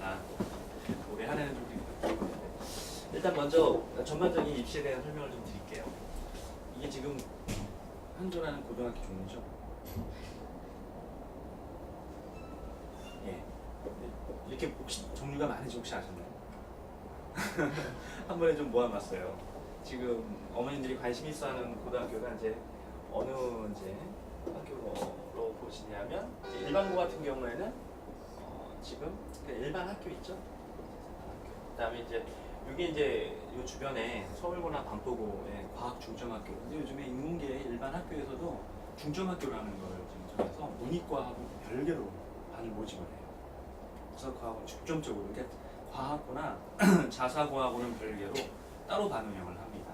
아, 올해 한 해는 좀 그렇게. 일단 먼저 전반적인 입시에 대한 설명을 좀 드릴게요. 이게 지금 한조라는 고등학교 종류죠. 예. 이렇게 혹시 종류가 많은지 혹시 아셨나요? 한 번에 좀 모아놨어요. 지금 어머님들이 관심 있어하는 고등학교가 이제 어느 이제 학교로 보시냐면 일반고 같은 경우에는 지금 일반 학교 있죠. 그다음에 이제 이게 이제 요 주변에 서울고나 반포고의 과학 중점학교. 근데 요즘에 인문계의 일반 학교에서도 중점학교라는 걸 지금 정해서 문이과하고 별개로 반을 모집을 해요. 국사과학은 중점적으로 그러니까 과학고나 자사고하고는 별개로 따로 반 운영을 합니다.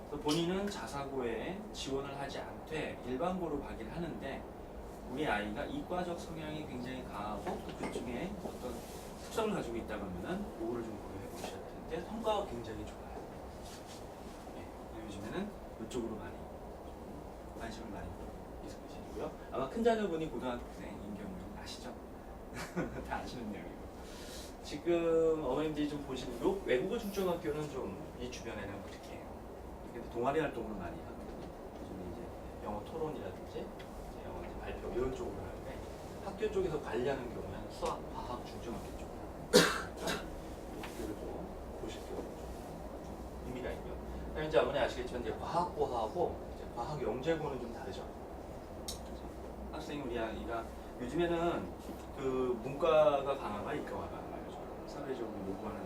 그래서 본인은 자사고에 지원을 하지 않되 일반고로 가긴 하는데 우리 아이가 이과적 성향이 굉장히 강하고 또 그중에 어떤 특성을 가지고 있다 그러면은 요거를 좀 고려해 보셔야 되는데 성과가 굉장히 좋아요. 네, 요즘에는 이쪽으로 많이 관심을 많이 있으시고요. 아마 큰 자녀분이 고등학생인 경우는 아시죠? 다 아시는 내용이고 지금 어머님들이 좀 보시는 요 외국어 중점학교는 좀 이 주변에는 그렇게 해요. 근데 동아리 활동을 많이 하거든요. 요즘 이제 영어 토론이라든지 영어 이제 발표 이런 쪽으로 하는데 학교 쪽에서 관리하는 경우는 수학, 과학 중점학교 쪽으로 학교를 좀 보실 필요가 좀 의미가 있고요. 그다음에 이제 어머니 아시겠지만 이제 과학고하고 이제 과학 영재고는 좀 다르죠. 학생이 우리 아이가 요즘에는 그 문과가 강하가 이과가 강하죠. 사회적으로 요구하는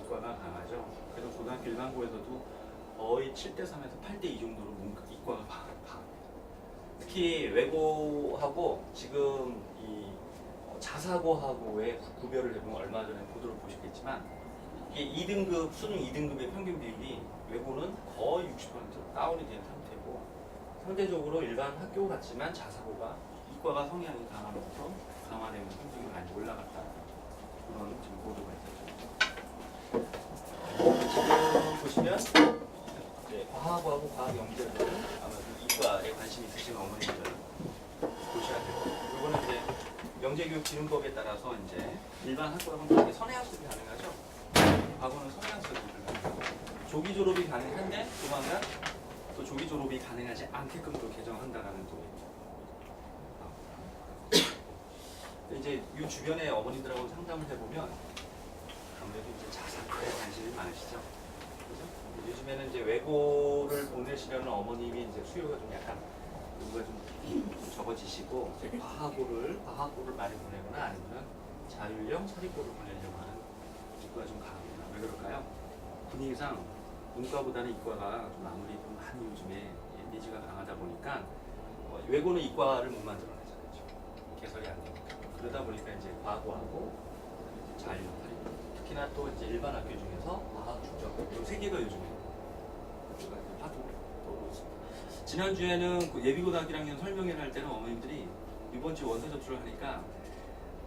이과가 강하죠. 그래서 고등학교 일반고에서도 거의 7대3에서 8대2 정도로 이과가 강합니다. 특히 외고하고 지금 이 자사고하고의 구별을 해보면 얼마 전에 보도를 보시겠지만 이게 2등급 수능 2등급의 평균 비율이 외고는 거의 60% 다운이 된 상태고 상대적으로 일반 학교 같지만 자사고가 이과가 성향이 강하면서 강화되면 성적이 많이 올라갔다. 그런 지금 보도가 있었죠. 지금 보시면 이제 과학하고 과학 영재는 아마도 이과에 관심 있으신 어머니들 보셔야 되고, 이거는 이제 영재교육진흥법에 따라서 이제 일반 학과하고는 다르게 선행학습이 가능하죠. 과거는 선행학습이 불가능하고 조기 졸업이 가능한데 조만간 또 조기 졸업이 가능하지 않게끔 또 개정한다라는 또. 이제 이 주변에 어머니들하고 상담을 해보면 아무래도 이제 자사고에 관심이 많으시죠. 그죠? 요즘에는 이제 외고를 보내시려는 어머님이 이제 수요가 좀 약간 누가 좀 적어지시고 이제 과학고를 많이 보내거나 아니면 자율형 사립고를 보내려고 하는 이과가 좀 강합니다. 왜 그럴까요? 분위기상 문과보다는 이과가 좀 아무리 좀 많이 요즘에 니즈가 강하다 보니까 외고는 이과를 못 만들어내잖아요. 개설이 안 되니까. 그러다 보니까 이제 과학고하고 자율형 사립고 특히나 또 이제 일반 학교 중에서 과학 중점 이 세 개가 요즘에 하도 있습니다. 지난주에는 그 예비고등학교 1학년 설명회를 할 때는 어머님들이 이번 주 원서 접수를 하니까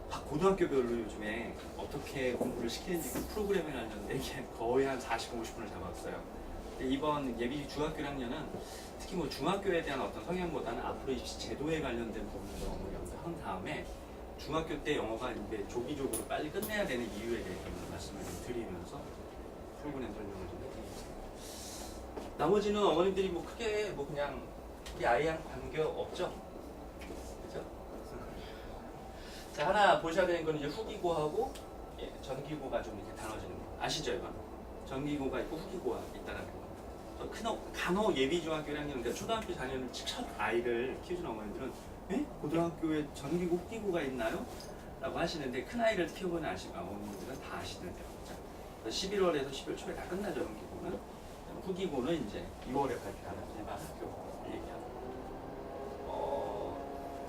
각 고등학교별로 요즘에 어떻게 공부를 시키는지 그 프로그램에 관련된 게 거의 한 40분, 50분을 잡았어요. 근데 이번 예비 중학교 1학년은 특히 뭐 중학교에 대한 어떤 성향보다는 앞으로 입시 제도에 관련된 부분을 어머니 한 다음에 중학교 때 영어가 이제 조기적으로 빨리 끝내야 되는 이유에 대해서 말씀을 좀 드리면서 프로그램 설명을 좀 해드리겠습니다. 나머지는 어머님들이 뭐 크게 뭐 그냥 우리 아이랑 관계 없죠? 그죠? 자, 하나 보셔야 되는 건 이제 후기고하고 전기고가 좀 이렇게 나눠지는 거 아시죠, 이건? 전기고가 있고 후기고가 있다는 거. 간혹 예비 중학교 1학년, 그러니까 초등학교 4년을 첫 아이를 키우는 어머님들은 고등학교에 전기고 후기고가 있나요? 라고 하시는데 큰 아이를 키워보는 어머님들은 다 아시는데요. 11월에서 12월 초에 다 끝나죠, 전기고는. 후기고는 이제 2월에 발표하는 일반 학교 얘기하고.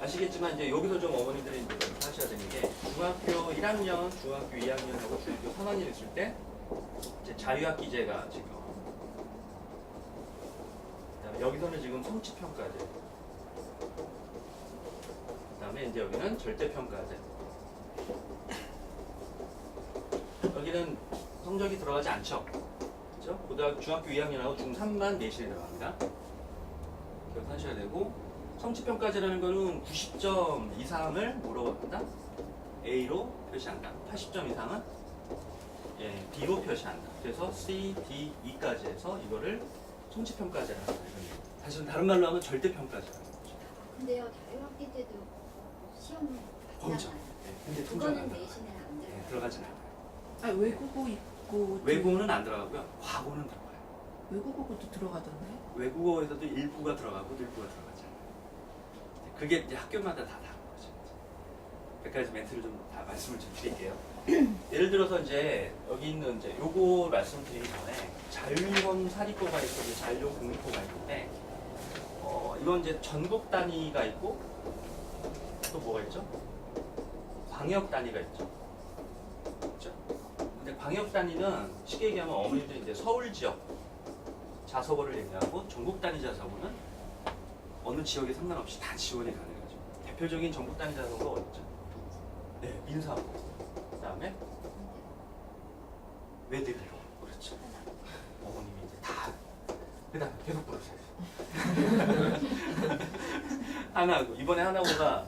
아시겠지만 이제 여기서 좀 어머님들이 이제 하셔야 되는 게 중학교 1학년, 중학교 2학년하고 중학교 3학년 있을 때 이제 자유학기제가 지금 여기서는 지금 성취평가제 그다음에 이제 여기는 절대평가제 여기는 성적이 들어가지 않죠. 그렇죠? 고등학교 중학교 2학년하고 중3만 내신에 들어갑니다. 기억하셔야 되고 성취평가제라는 거는 90점 이상을 뭐라고 합니다? A로 표시한다. 80점 이상은 B로 표시한다. 그래서 C, D, E까지 해서 이거를 성취평가제라고 해요. 사실은 다른 말로 하면 절대평가제라는 거죠. 근데요, 자유학기 때도 시험 거기죠. 봤잖아요. 근데 그거는 내신에 안 들어요. 들어가진 않아요. 아, 외국어 있고 외국어는 안 들어가고요. 과거는 들어가요. 외국어도 들어가던데. 외국어에서도 일부가 들어가고 일부가 들어가지 않아요. 그게 이제 학교마다 다 다른 거죠. 몇 가지 멘트를 좀 다 말씀을 좀 드릴게요. 예를 들어서 이제 여기 있는 이제 요거 말씀드리기 전에 자율형 사립고가 있고 이제 자율형 공립고가 있는데 이건 이제 전국 단위가 있고 또 뭐가 있죠? 광역 단위가 있죠. 그렇죠? 근데 광역 단위는 쉽게 얘기하면 어머니들 이제 서울 지역 자사고를 얘기하고 전국 단위 자사고는 어느 지역에 상관없이 다 지원이 가능하죠. 대표적인 전국 단위 자사고가 어디죠? 네, 민사고. 그다음에 외대로. 그렇죠. 어머님이 이제 다 그다음에 계속 부르세요. 하나고 이번에 하나고가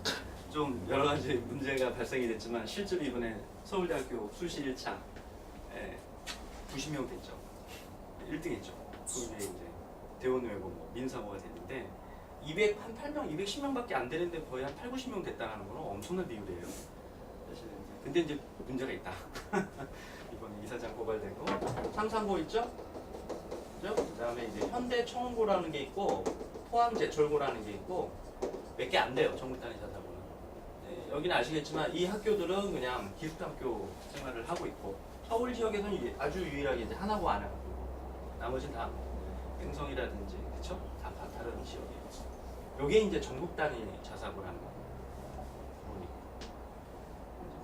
좀 여러 가지 문제가 발생이 됐지만 실제로 이번에 서울대학교 수시 1차 90명 됐죠. 1등했죠. 그게 이제 대원외고 뭐 민사고가 됐는데 208명, 210명밖에 안 되는데 거의 한 8, 90명 됐다는 거는 엄청난 비율이에요. 사실은 근데 이제 문제가 있다. 이번에 이사장 고발되고 상산고 있죠? 그죠? 그다음에 이제 현대청원고라는 게 있고 포항제철고라는 게 있고 몇 개 안 돼요. 전국 단위 자사고는. 네, 여기는 아시겠지만 이 학교들은 그냥 기숙학교 생활을 하고 있고 서울 지역에서는 아주 유일하게 이제 하나고 안 하고 나머지 다 행성이라든지 그쵸? 다 다른 지역이에요. 요게 이제 전국 단위 자사고라는 거.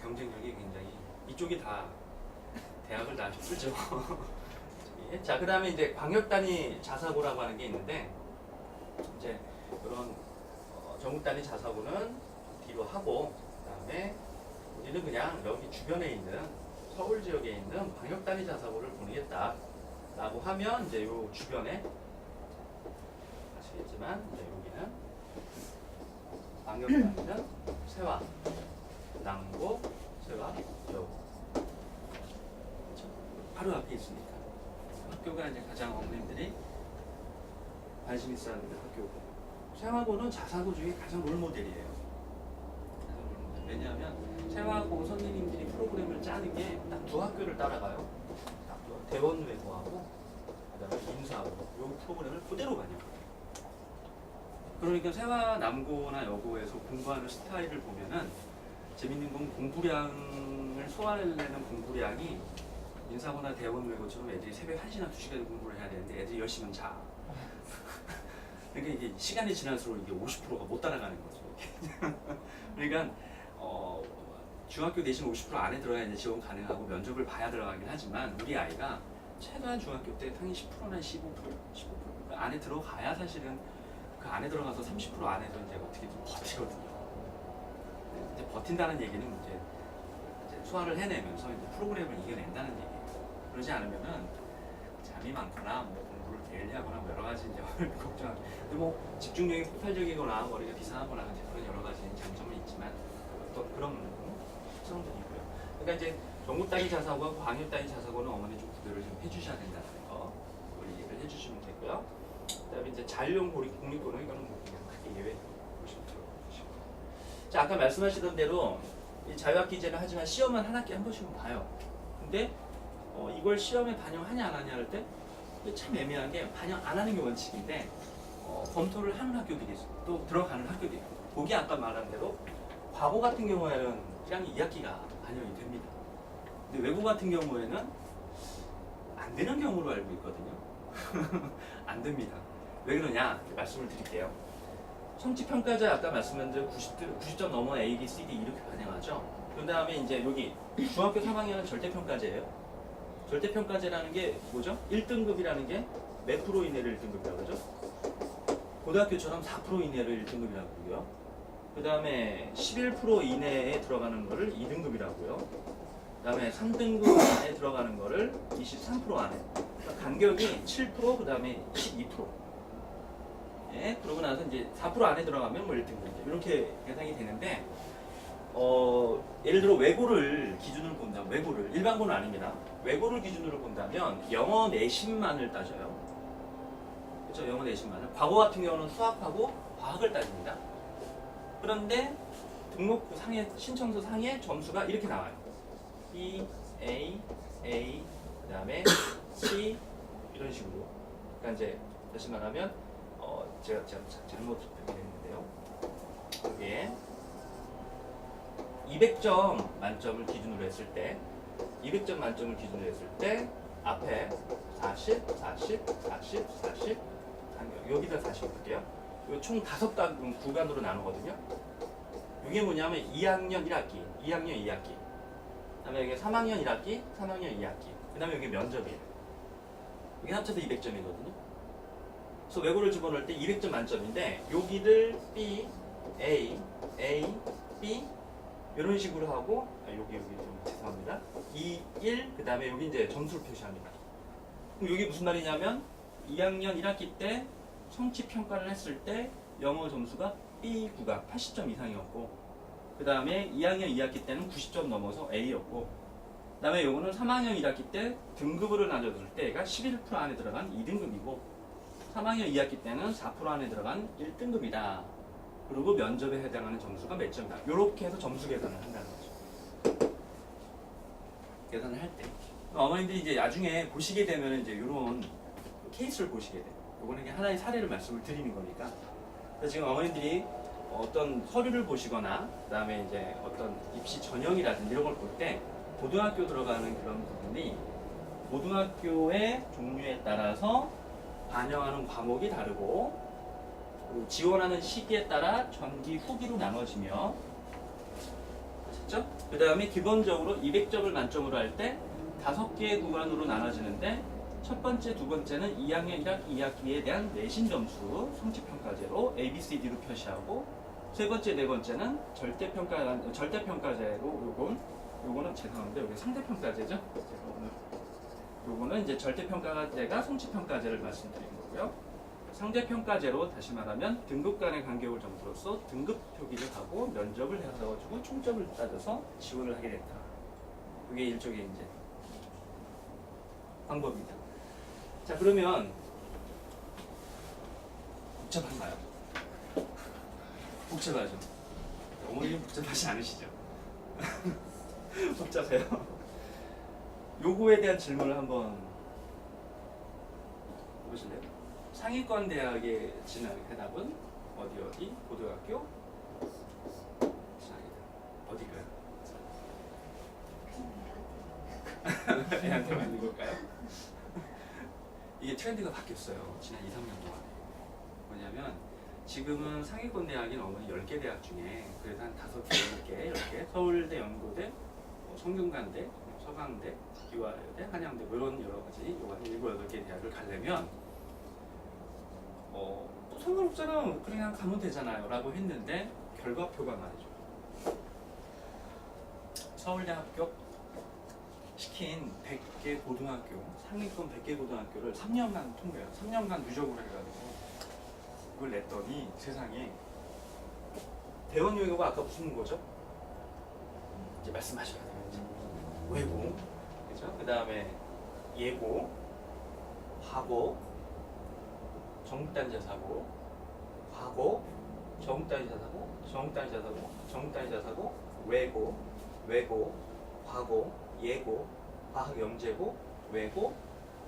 경쟁력이 굉장히 이쪽이 다 대학을 다 힘들죠. 자, 그 다음에 이제 광역 단위 자사고라고 하는 게 있는데 이제 그런 전국 단위 자사고는 뒤로 하고 그다음에 우리는 그냥 여기 주변에 있는 서울 지역에 있는 광역 단위 자사고를 보내겠다라고 하면 이제 요 주변에 아시겠지만 이제 여기는 광역 단위는 세화, 남고, 세화, 여고 그렇죠? 바로 앞에 있으니까 학교가 이제 가장 어머님들이 관심 있어 하는 학교고 세화고는 자사고 중에 가장 롤모델이에요. 가장 롤모델. 왜냐하면 세화고 선생님들이 프로그램을 짜는 게 딱 두 학교를 따라가요. 대원외고하고 그다음에 인사하고 요 프로그램을 그대로 반영해요. 그러니까 세화 남고나 여고에서 공부하는 스타일을 보면은 재밌는 건 공부량을 소화해내는 공부량이 인사고나 대원외고처럼 애들이 새벽 1시나 2시까지 공부를 해야 되는데 애들이 열심히 자. 그러니까 이게 시간이 지날수록 이게 50%가 못 따라가는 거죠. 그러니까 중학교 내신 50% 안에 들어야 이제 지원 가능하고 면접을 봐야 들어가긴 하지만 우리 아이가 최소한 중학교 때 당연히 10%나 15%, 15% 안에 들어가야 사실은 그 안에 들어가서 30% 안에서 이제 어떻게 좀 버티거든요. 이제 버틴다는 얘기는 이제 소화를 해내면서 이제 프로그램을 이겨낸다는 얘기예요. 그러지 않으면은 잠이 많거나 뭐 공부를 게을리하거나 뭐 여러 가지 이제 걱정. 근데 뭐 집중력이 폭발적이거나 머리가 비상하거나 그런 여러 가지 장점은 있지만 또 그런 특성들이 있고요. 그러니까 이제 전국 단위 자사고와 광역 단위 자사고는 어머니 좀 구별을 좀 해주셔야 된다는 거 우리 얘기를 해주시면 되고요. 그다음에 이제 자율형 공립고는 이거는 뭐 그냥 크게 예외 보시면 들어보시고. 자, 아까 말씀하시던 대로 이 자유학기제는 하지만 시험은 한 학기에 한 번씩은 봐요. 근데 이걸 시험에 반영하냐 안 하냐 할 때 참 애매한 게 반영 안 하는 게 원칙인데 검토를 하는 학교들이 있어요. 또 들어가는 학교들이 있고 거기 아까 말한 대로 과거 같은 경우에는 1학기 2학기가 반영이 됩니다. 근데 외고 같은 경우에는 안 되는 경우로 알고 있거든요. 안 됩니다. 왜 그러냐 말씀을 드릴게요. 성취평가제 아까 말씀드린 대로 90점 넘어 A, B, C, D 이렇게 반영하죠. 그 다음에 이제 여기 중학교 3학년은 절대평가제예요. 절대평가제라는 게 뭐죠? 1등급이라는 게 몇 프로 이내를 1등급이라고 그러죠? 고등학교처럼 4% 이내를 1등급이라고 그러고요. 그 다음에 11% 이내에 들어가는 거를 2등급이라고요. 그 다음에 3등급 안에 들어가는 거를 23% 안에. 그러니까 간격이 7%, 그 다음에 12%. 예, 그러고 나서 이제 4% 안에 들어가면 뭐 1등급 이렇게 계산이 되는데 예를 들어 외고를 기준으로 본다면 외고를 일반고는 아닙니다. 외고를 기준으로 본다면 영어 내신만을 따져요. 그렇죠? 영어 내신만을. 과거 같은 경우는 수학하고 과학을 따집니다. 그런데 등록부 상에 신청서 상에 점수가 이렇게 나와요. B, A, 그다음에 C 이런 식으로. 그러니까 이제 다시 말하면 제가 잘못 표기했는데요. 여기에 200점 만점을 기준으로 했을 때 200점 만점을 기준으로 했을 때 앞에 40, 40, 40, 40 여기다 40 볼게요. 총 5 구간으로 나누거든요. 이게 뭐냐면 2학년 1학기, 2학년 2학기. 그다음에 여기 3학년 1학기, 3학년 2학기. 그다음에 여기 면접이에요. 이게 합쳐서 200점이거든요. 그래서 외고를 집어넣을 때 200점 만점인데 여기를 B, A, B 이런 식으로 하고 여기 좀 죄송합니다. 2, 1 그다음에 여기 이제 점수를 표시합니다. 그럼 여기 무슨 말이냐면 2학년 1학기 때 성취 평가를 했을 때 영어 점수가 B 구간 80점 이상이었고 그 다음에 2학년 2학기 때는 90점 넘어서 A였고 그 다음에 요거는 3학년 1학기 때 등급으로 나눠줄 때가 11% 안에 들어간 2등급이고 3학년 2학기 때는 4% 안에 들어간 1등급이다. 그리고 면접에 해당하는 점수가 몇 점이다. 이렇게 해서 점수 계산을 한다는 거죠. 계산을 할 때. 어머님들이 이제 나중에 보시게 되면 이제 이런 케이스를 보시게 돼요. 이거는 하나의 사례를 말씀을 드리는 거니까. 그래서 지금 어머님들이 어떤 서류를 보시거나 그다음에 이제 어떤 입시 전형이라든지 이런 걸 볼 때 고등학교 들어가는 그런 부분이 고등학교의 종류에 따라서 반영하는 과목이 다르고 그리고 지원하는 시기에 따라 전기 후기로 나눠지며 아셨죠? 그 다음에 기본적으로 200점을 만점으로 할 때 5개의 구간으로 나눠지는데 첫 번째, 두 번째는 2학년 1학기, 2학기에 대한 내신 점수 성취평가제로 A, B, C, D로 표시하고 세 번째, 네 번째는 절대평가제로 요거는 죄송한데 여기 상대평가제죠? 제가 오늘 요거는 이제 절대평가제가 성취평가제를 말씀드린 거고요. 상대평가제로 다시 말하면 등급 간의 간격을 점수로서 등급 표기를 하고 면접을 해가지고 총점을 따져서 지원을 하게 된다. 그게 일종의 이제 방법입니다. 자 그러면 복잡한가요? 복잡하죠? 어머니는 복잡하지 않으시죠? 복잡해요. 요거에 대한 질문을 한번 보실래요? 상위권 대학에 진학 해답은 어디 고등학교? 어디가요? 애한테 맞는 걸까요? 이게 트렌드가 바뀌었어요. 지난 2, 3년 동안. 뭐냐면 지금은 상위권 대학인 어머니 10개 대학 중에 그래도 한 5개, 10개, 10개 서울대, 연고대, 성균관대, 서강대, 기와여대, 한양대 뭐 이런 여러 가지 요한 7, 8개 대학을 가려면 뭐 상관없잖아. 그냥 가면 되잖아요. 라고 했는데 결과표가 말이죠. 서울대 합격 시킨 100개 고등학교, 상위권 100개 고등학교를 3년간 통과해요. 3년간 누적을 해가지고 그걸 냈더니 세상에 대원 요구가 아까 무슨 거죠? 이제 말씀하셔야 돼요. 이제. 외고, 그죠? 그 다음에 예고, 화고, 정단자사고, 화고, 정단자사고, 정단자사고, 정단자사고, 외고, 화고, 예고, 과학영재고, 외고,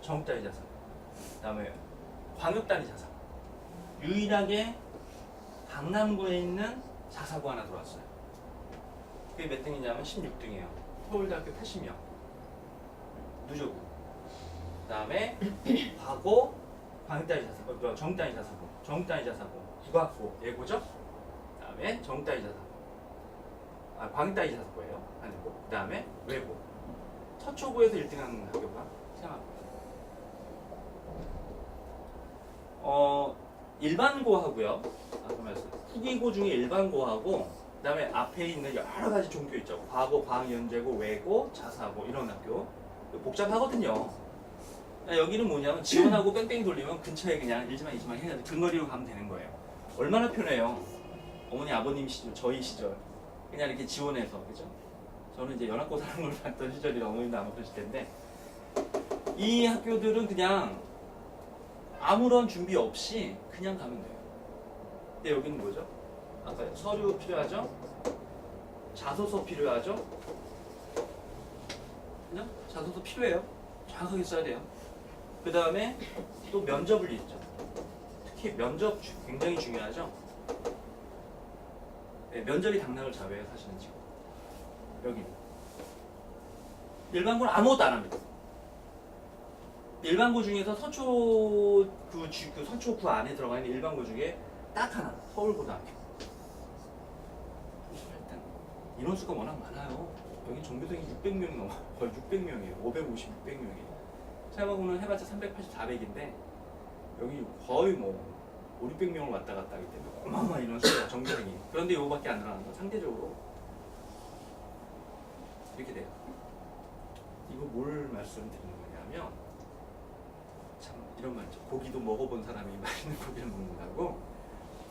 정단자사고, 그 다음에 광역단위자사고. 유일하게 강남구에 있는 자사고 하나 들어왔어요. 그게 몇 등이냐면 16등이에요. 서울대학교 80명. 누적으로. 그 다음에 과고, 광역단위자사고, 정단위자사고, 정단위자사고, 국악고, 예고죠? 그 다음에 정단위자사고. 광역단위자사고예요. 아니고. 그 다음에 외고. 서초구에서 1등한 학교가 생각합니다. 일반고하고요. 후기고 중에 일반고하고 그다음에 앞에 있는 여러 가지 종교 있죠. 과고, 광연제고, 외고, 자사고 이런 학교 복잡하거든요. 여기는 뭐냐면 지원하고 뺑뺑이 돌리면 근처에 그냥 1지만 2지만 해가지고 근거리로 가면 되는 거예요. 얼마나 편해요. 어머니 아버님 시절, 저희 시절 그냥 이렇게 지원해서, 그죠? 저는 이제 연합고사라는 걸 봤던 시절이 어머님도 아마 그러실 텐데, 이 학교들은 그냥 아무런 준비 없이 그냥 가면 돼요. 근데 여기는 뭐죠? 아까 서류 필요하죠? 자소서 필요하죠? 그죠? 자소서 필요해요. 정확하게 써야 돼요. 그 다음에 또 면접을 있죠. 특히 면접 굉장히 중요하죠. 네, 면접이 당락을 잡아요, 사실은 지금. 여기. 일반고는 아무것도 안 합니다. 일반고 중에서 서초 그 서초구 안에 들어가 있는 일반고 중에 딱 하나, 서울고등학교. 일단 인원수가 워낙 많아요. 여기 전교생이 600명이 넘어, 거의 600명이에요. 550, 600명이에요. 세마고는 해봤자 380, 400인데 여기 거의 뭐 5, 600명을 왔다 갔다 하기 때문에 어마어마한 인원수가 전교생이. 그런데 이거밖에 안 들어가는 건 상대적으로 이렇게 돼요. 이거 뭘 말씀드리는 거냐면, 참 이런 말 있죠. 고기도 먹어본 사람이 맛있는 고기를 먹는다고.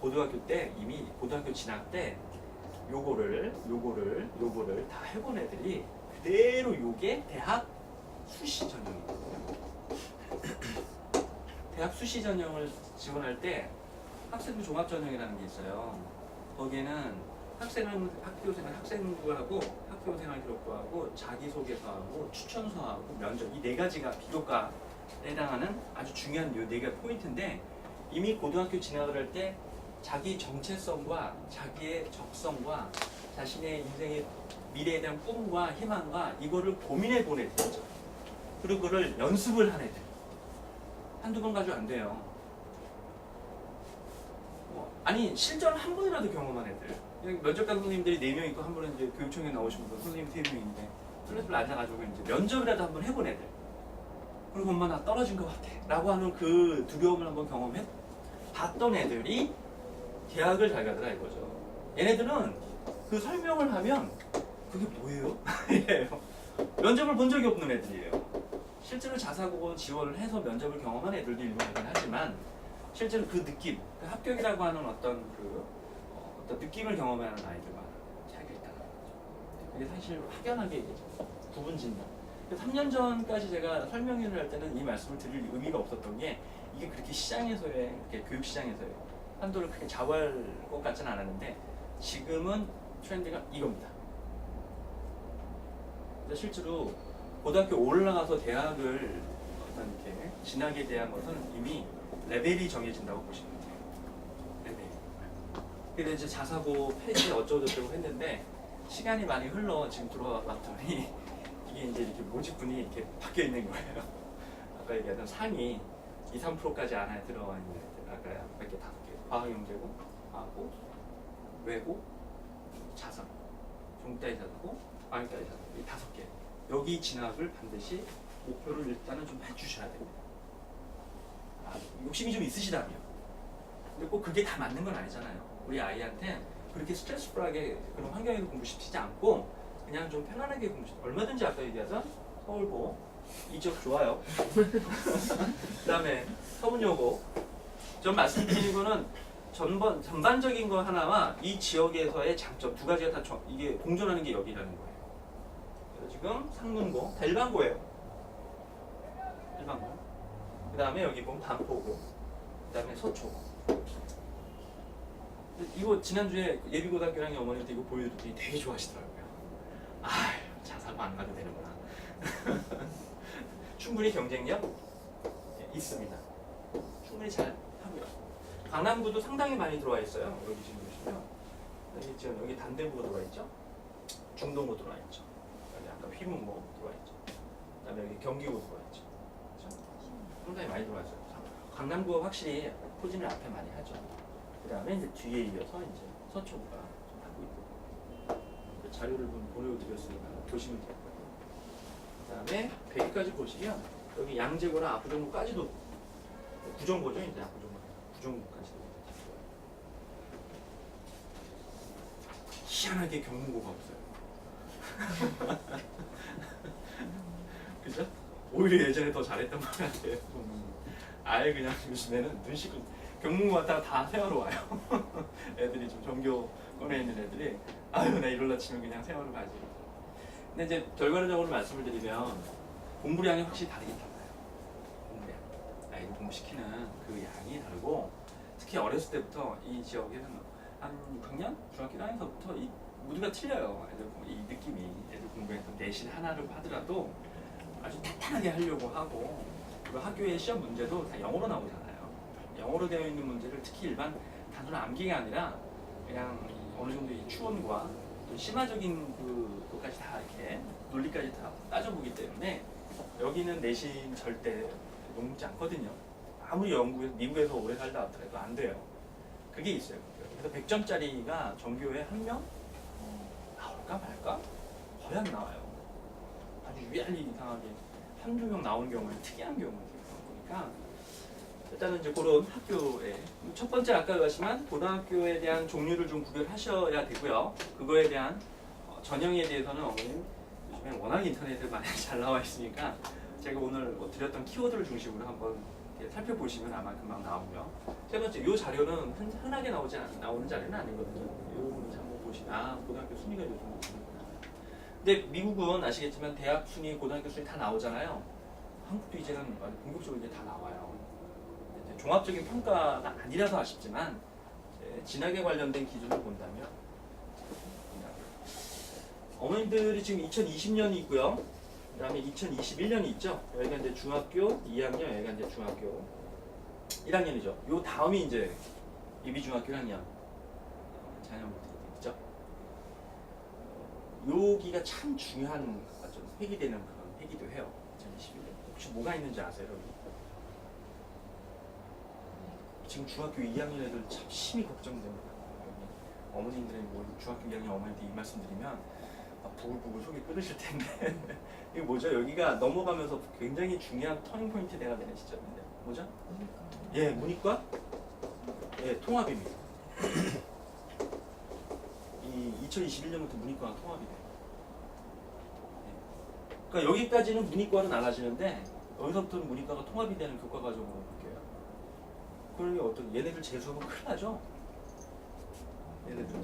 고등학교 때 이미 고등학교 진학 때 요거를 다 해본 애들이 그대로 요게 대학 수시 전형이거든요. 대학 수시 전형을 지원할 때 학생부 종합 전형이라는 게 있어요. 거기에는 학생은 학교생활 학생부하고 학교생활 기록부하고 자기소개서하고 추천서하고 면접 이 네 가지가 비교과에 해당하는 아주 중요한 요 네 가지 포인트인데, 이미 고등학교 진학을 할 때 자기 정체성과 자기의 적성과 자신의 인생의 미래에 대한 꿈과 희망과 이거를 고민해 본 애들이죠. 그리고 그걸 연습을 한 애들. 한두 번 가지고 안 돼요. 아니 실전 한 번이라도 경험한 애들. 그냥 면접관 선생님들이 4명 있고 한 분은 이제 교육청에 나오신 분 선생님 3명인데 툴레툴레 앉아가지고 이제 면접이라도 한번 해본 애들. 그리고 엄마 나 떨어진 것 같아 라고 하는 그 두려움을 한번 경험해 봤던 애들이 대학을 잘 가더라 이거죠. 얘네들은 그 설명을 하면 그게 뭐예요? 이래요. 면접을 본 적이 없는 애들이에요. 실제로 자사고 지원을 해서 면접을 경험한 애들도 일부이긴 하지만 실제로 그 느낌, 그 합격이라고 하는 어떤 어떤 느낌을 경험하는 아이들과 차이가 있다는 거죠. 이게 사실 확연하게 구분진다. 3년 전까지 제가 설명회를 할 때는 이 말씀을 드릴 의미가 없었던 게, 이게 그렇게 시장에서의, 이렇게 교육 시장에서의 한도를 크게 좌우할 것 같지는 않았는데 지금은 트렌드가 이겁니다. 실제로 고등학교 올라가서 대학을 어떤 이렇게 진학에 대한 것은 이미 레벨이 정해진다고 보시면 돼요. 레벨. 근데 이제 자사고 폐지 어쩌고저쩌고 했는데 시간이 많이 흘러 지금 들어왔더니 이게 이제 이렇게 모집분이 이렇게 바뀌어 있는 거예요. 아까 얘기했던 상위 2, 3%까지 안에 들어와 있는 애들. 아까 이렇게 5개. 과학영재고, 과학고, 외고, 자사고, 종따위 자사고, 광역따위 자사고 이 5개. 여기 진학을 반드시 목표를 일단은 좀 해주셔야 됩니다. 욕심이 좀 있으시다면. 근데 꼭 그게 다 맞는 건 아니잖아요. 우리 아이한테 그렇게 스트레스풀하게 그런 환경에서 공부시키지 않고 그냥 좀 편안하게 공부시키고, 얼마든지 아까 얘기하던 서울고 이쪽 좋아요. 그 다음에 서문여고. 전 말씀드리는 거는 전반적인 거 하나와 이 지역에서의 장점 두 가지가 다 이게 공존하는 게 여기라는 거예요. 그래서 지금 상문고 다 일반고예요. 일반고. 그 다음에 여기 보면 단포고, 그 다음에 서초고. 이거 지난주에 예비고등학교랑 어머니한테 이거 보여드렸더니 되게 좋아하시더라고요. 아휴, 자사고 안 가도 되는구나. 충분히 경쟁력 있습니다. 충분히 잘 하고요. 강남구도 상당히 많이 들어와 있어요. 여기 지금 보시면 여기 지금 여기 단대구가 들어와 있죠. 중동구 들어와 있죠. 여기 아까 휘문고 들어와 있죠. 그다음에 여기 경기구 들어와 있죠. 그렇죠? 상당히 많이 들어와 있어요. 강남구가 확실히 포진을 앞에 많이 하죠. 그다음에 이제 뒤에 이어서 이제 서초구가 좀 하고 있고. 자료를 좀 보내드렸으니까 보시면 될 거예요. 그다음에 100까지 보시면 여기 양재고나 압구정구까지도 구정고죠. 이제 구정고까지도 희한하게 경문고가 없어요. 그죠? 오히려 예전에 더 잘했던 것 같아요. 아예 그냥 요즘에는 눈 씻고 경문고 갔다가 다 세화로 와요. 애들이 좀 전교권에 있는 애들이 아유 나 이럴라 치면 그냥 세화로 가지. 근데 이제 결과적으로 말씀을 드리면 공부량이 확실히 다르긴 달라요. 공부량. 아이들 공부시키는 그 양이 다르고 특히 어렸을 때부터 이 지역에는 한 6학년? 중학교 1학년서부터 이 모두가 틀려요. 애들 이 느낌이 애들 공부에서 내신 하나를 하더라도 아주 탄탄하게 하려고 하고 그리고 학교의 시험 문제도 다 영어로 나오잖아요. 영어로 되어 있는 문제를 특히 일반 단순한 암기가 아니라 그냥 어느 정도 이 추론과 또 심화적인 그것까지 다 이렇게 논리까지 다 따져보기 때문에 여기는 내신 절대 녹지 않거든요. 아무리 미국에서 오래 살다 왔더라도 안 돼요. 그게 있어요. 그래서 100점짜리가 전교에 한 명 나올까 말까? 거의 안 나와요. 아주 유일하게 이상하게 한두 명 나오는 경우는 특이한 경우가 보니까 일단은 이제 그런 학교에 첫 번째 아까 말씀한 고등학교에 대한 종류를 좀 구별하셔야 되고요. 그거에 대한 전형에 대해서는 어머님 요즘에 워낙 인터넷에 많이 잘 나와 있으니까 제가 오늘 뭐 드렸던 키워드를 중심으로 한번 살펴보시면 아마 금방 나오고요. 세 번째, 이 자료는 흔하게 나오는 자료는 아니거든요. 이거 한번 보시면 고등학교 순위가 요즘 높구나. 근데 미국은 아시겠지만 대학 순위, 고등학교 순위 다 나오잖아요. 한국도 이제는 본격적으로 이제 다 나와요. 이제 종합적인 평가가 아니라서 아쉽지만 진학에 관련된 기준을 본다면 어머님들이 지금 2020년이 있고요. 그 다음에 2021년이 있죠. 여기가 이제 중학교 2학년, 여기가 이제 중학교 1학년이죠. 요 다음이 이제 예비중학교 1학년 자녀분들이죠. 여기가 참 중요한 좀 회귀되는 그런 회기도 해요. 2021년. 혹시 뭐가 있는지 아세요? 여기? 지금 중학교 2학년 애들 참 심히 걱정됩니다. 여기 어머님들이 뭐 중학교 2학년 어머니들 이 말씀 드리면 부글부글 속이 끓으실 텐데 이게 뭐죠? 여기가 넘어가면서 굉장히 중요한 터닝 포인트 내가 되는 시점인데 뭐죠? 예, 문이과? 예, 통합입니다. 이 2021년부터 문이과가 통합이 돼요. 예. 그러니까 여기까지는 문이과는 나눠지는데 여기서부터는 문이과가 통합이 되는 교과 과정으로 바뀌어요. 그러니 어떤 얘네들 재수하면 큰일 나죠? 얘네들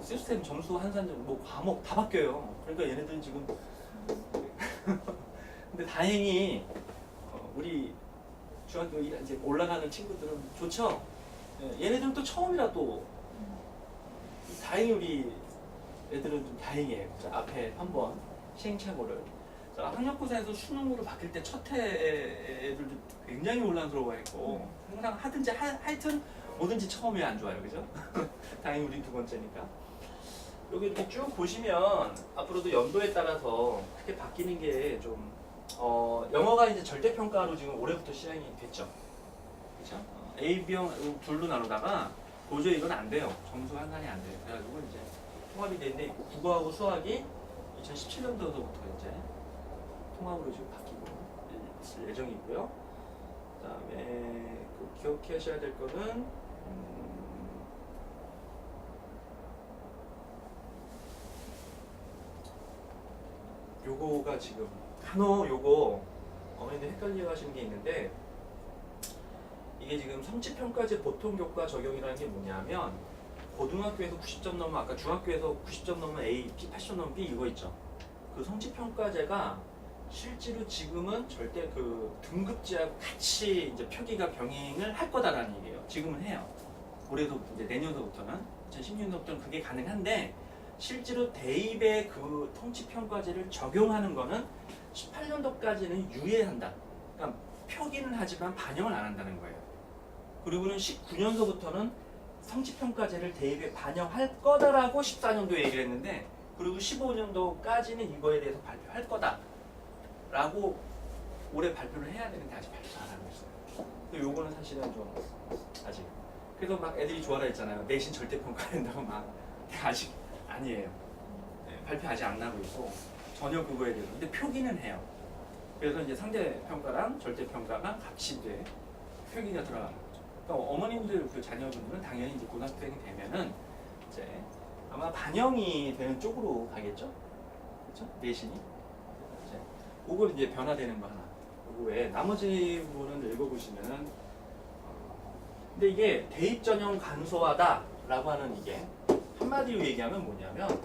시스템 점수 한산점 뭐 과목 다 바뀌어요. 그러니까 얘네들은 지금 근데 다행히 우리 중학교 이제 올라가는 친구들은 좋죠. 얘네들은 또 처음이라 또 다행히 우리 애들은 좀 다행이에요. 앞에 한번 시행착오를 학력고사에서 수능으로 바뀔 때 첫 해 애들도 굉장히 혼란스러워했고 항상 하든지 하여튼 뭐든지 처음이 안 좋아요, 그죠? 다행히 우리 두 번째니까. 여기 이렇게 쭉 보시면 앞으로도 연도에 따라서 크게 바뀌는 게 좀 영어가 이제 절대평가로 지금 올해부터 시행이 됐죠, 그렇죠? A, B형 둘로 나누다가 도저히 이건 안 돼요. 점수 환산이 안 돼요. 그래가지고 이제 통합이 되는데 국어하고 수학이 2017년도부터 이제 통합으로 지금 바뀌고 있을 예정이고요. 그다음에 기억하셔야 될 거는 요거가 지금 요거 어머니들 헷갈려 하시는 게 있는데 이게 지금 성취평가제 보통교과 적용이라는 게 뭐냐면 고등학교에서 90점 넘으면 아까 중학교에서 90점 넘으면 A, B, 80점 넘으면 B 이거 있죠. 그 성취평가제가 실제로 지금은 절대 그 등급제하고 같이 이제 표기가 병행을 할 거다라는 얘기예요. 지금은 해요. 올해도 이제 내년도부터는 2016년부터는 그게 가능한데 실제로 대입의 그 통치평가제를 적용하는 거는 18년도까지는 유예한다. 그러니까 표기는 하지만 반영을 안 한다는 거예요. 그리고는 19년도부터는 성취평가제를 대입에 반영할 거다라고 14년도에 얘기를 했는데 그리고 15년도까지는 이거에 대해서 발표할 거다 라고 올해 발표를 해야 되는데 아직 발표 안 하고 있어요. 근데 요거는 사실은 좀 아직 그래서 막 애들이 좋아라 했잖아요. 내신 절대평가 된다고 막 아직 아니에요. 네, 발표 아직 안 나고 있고 전혀 그거에 대해서 근데 표기는 해요. 그래서 이제 상대평가랑 절대평가가 같이 이제 표기가 들어가는 거죠. 그러니까 어머님들 그 자녀분들은 당연히 이제 고등학생이 되면은 이제 아마 반영이 되는 쪽으로 가겠죠? 그렇죠? 내신이 이제 그걸 이제 변화되는 거 하나. 그리고 왜 나머지 부분은 읽어보시면은 근데 이게 대입 전형 간소화다라고 하는 이게 한마디로 얘기하면 뭐냐면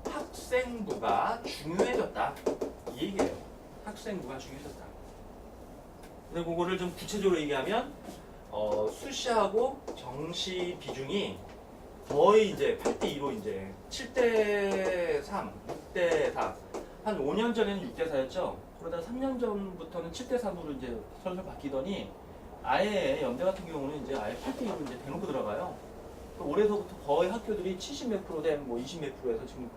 학생부가 중요해졌다 이 얘기예요. 학생부가 중요해졌다. 근데 그거를 좀 구체적으로 얘기하면 수시하고 정시 비중이 거의 이제 8대2로 이제 7대3, 6대4 한 5년 전에는 6대4였죠. 그러다 3년 전부터는 7대3으로 이제 설설 바뀌더니 아예 연대 같은 경우는 이제 아예 8대2로 이제 대놓고 들어가요. 올해서부터 거의 학교들이 70 몇 프로 된 뭐 20 몇 프로에서 지금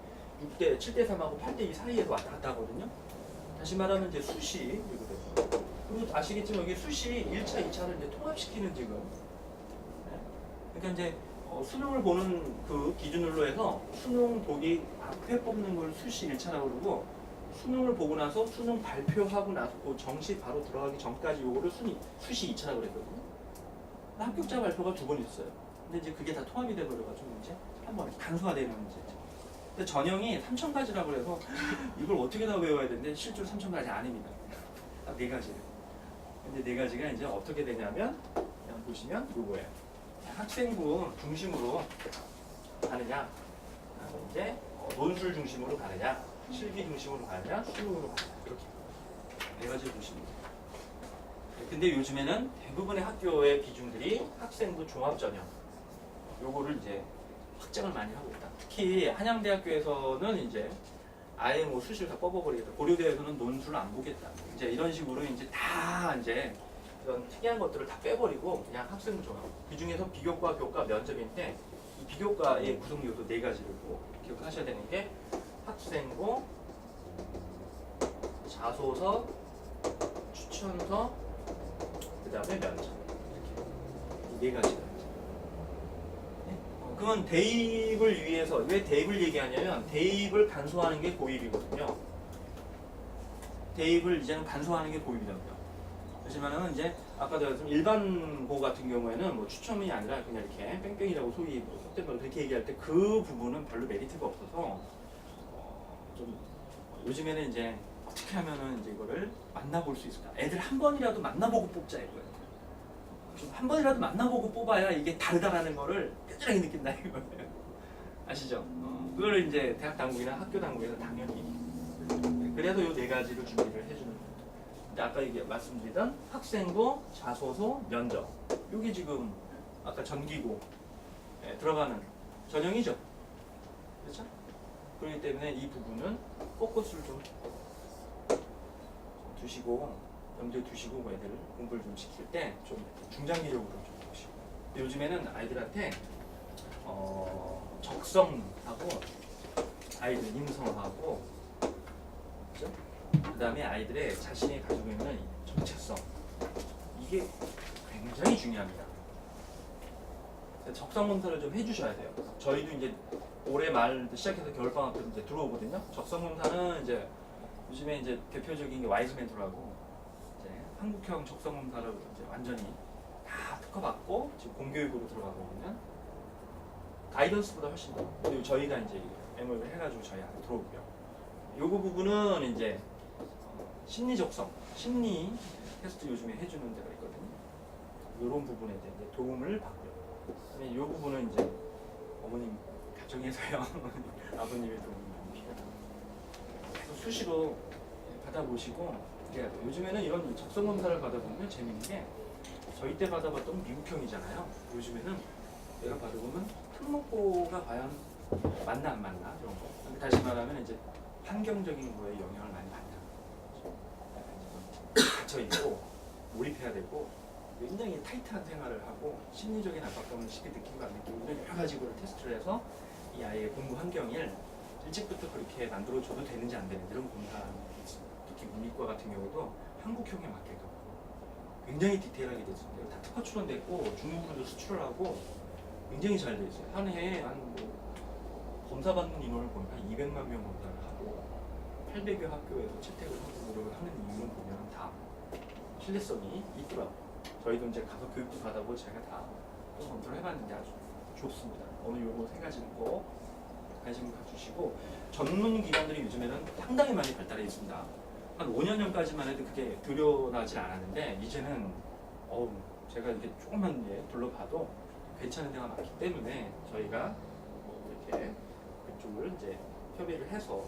7대3하고 8대2 사이에서 왔다 갔다 하거든요. 다시 말하면 이제 수시 이렇게 되고. 그리고 아시겠지만 여기 수시 1차, 2차를 이제 통합시키는 지금. 네. 그러니까 이제 수능을 보는 그 기준으로 해서 수능 보기 앞에 뽑는 걸 수시 1차라고 그러고 수능을 보고 나서 수능 발표하고 나서 그 정시 바로 들어가기 전까지 요거를 수시 2차라고 그랬거든요. 합격자 발표가 2번 있었어요. 근데 이제 그게 다 통합이 돼버려가지고 이제 한번 간소화되는 문제죠. 근데 전형이 3,000가지라고 해서 이걸 어떻게 다 외워야 되는데 실제로 3,000가지 아닙니다. 딱 4가지예요. 근데 4가지가 이제 어떻게 되냐면 그냥 보시면 요거예요. 학생부 중심으로 가느냐, 이제 논술 중심으로 가느냐, 실기 중심으로 가느냐, 수능으로 가느냐 이렇게 4가지 보시면 돼요. 근데 요즘에는 대부분의 학교의 비중들이 학생부 종합전형 요거를 이제 확장을 많이 하고 있다. 특히 한양대학교에서는 이제 아예 뭐 수시를 다 뽑아버리겠다. 고려대에서는 논술을 안 보겠다. 이제 이런 식으로 이제 다 이제 이런 특이한 것들을 다 빼버리고 그냥 학생부 종합. 그 중에서 비교과, 교과, 면접인데 이 비교과의 구성 요소 4가지를 꼭 기억하셔야 되는 게 학생부, 자소서, 추천서, 그 다음에 면접 이렇게 4가지가. 그건 대입을 위해서 왜 대입을 얘기하냐면 대입을 간소화하는 게 고입이거든요. 대입을 이제는 간소화하는 게 고입이거든요. 그렇지만은 이제 아까도 말씀 일반고 같은 경우에는 뭐 추첨이 아니라 그냥 이렇게 뺑뺑이라고 소위 속된 말로 그렇게 얘기할 때 그 부분은 별로 메리트가 없어서 좀 요즘에는 이제 어떻게 하면은 이제 이거를 만나볼 수 있을까? 애들 한 번이라도 만나보고 뽑자 이거예요. 한 번이라도 만나보고 뽑아야 이게 다르다라는 거를 뼈저리게 느낀다 이거예요. 아시죠? 그걸 이제 대학 당국이나 학교 당국에서 당연히 그래도 요 4가지를 준비를 해주는 거예요. 근데 아까 말씀드리던 학생부, 자소서, 면접 요게 지금 아까 전기고 들어가는 전형이죠. 그렇죠? 그렇기 때문에 이 부분은 포커스를 좀 두시고 염두에 두시고 애들 공부를 좀 시킬 때 좀 중장기적으로 좀 보시고 요즘에는 아이들한테 적성하고 아이들 인성하고 그렇죠? 그 다음에 아이들의 자신이 가지고 있는 정체성 이게 굉장히 중요합니다. 적성 검사를 좀 해주셔야 돼요. 저희도 이제 올해 말 시작해서 겨울방학 때 이제 들어오거든요. 적성 검사는 이제 요즘에 이제 대표적인 게 와이즈 멘토라고 이제 한국형 적성 검사를 이제 완전히 다 특허받고 지금 공교육으로 들어가고 있는 가이던스보다 훨씬 더. 그리고 저희가 이제 MO를 해가지고 저희 안에 들어오고요. 요거 부분은 이제 심리 적성, 심리 테스트 요즘에 해주는 데가 있거든요. 이런 부분에 대해 도움을 받고요. 그다음에 요 부분은 이제 어머님 가정에서요, 아버님의 도움이 많이 필요합니다. 그래서 수시로 받아보시고 그래야 돼요. 요즘에는 이런 적성 검사를 받아보면 재밌는 게 저희 때 받아봤던 미국형이잖아요. 요즘에는 내가 받아보면 특목고가 과연 맞나 안 맞나 이런 거. 다시 말하면 이제 환경적인 거에 영향을 많이 받는 거죠. 갇혀 있고 몰입해야 되고 굉장히 타이트한 생활을 하고 심리적인 압박감을 쉽게 느끼고 안 느끼고 이런 여러 가지 걸 테스트를 해서 이 아이의 공부 환경을 일찍부터 그렇게 만들어줘도 되는지 안 되는지 이런 검사가 있습니다. 특히 문이과 같은 경우도 한국형에 맞게끔 굉장히 디테일하게 되어 있습니다. 다 특허 출원됐고 중국으로도 수출을 하고 굉장히 잘 되어 있어요. 한 해에 검사 받는 인원을 보니까 200만 명 검사를 하고 800여 학교에서 채택을 하고 노력을 하는 이유는 보면 다 신뢰성이 있더라고요. 저희도 이제 가서 교육도 받아보고 제가 다 검토를 해봤는데 아주 좋습니다. 오늘 요거 3가지는 꼭 관심을 가주시고 전문 기관들이 요즘에는 상당히 많이 발달해 있습니다. 한 5년 전까지만 해도 그게 들여나질 않았는데 이제는 제가 이렇게 조금만 둘러봐도 괜찮은 데가 많기 때문에 저희가 뭐 이렇게 그쪽을 이제 협의를 해서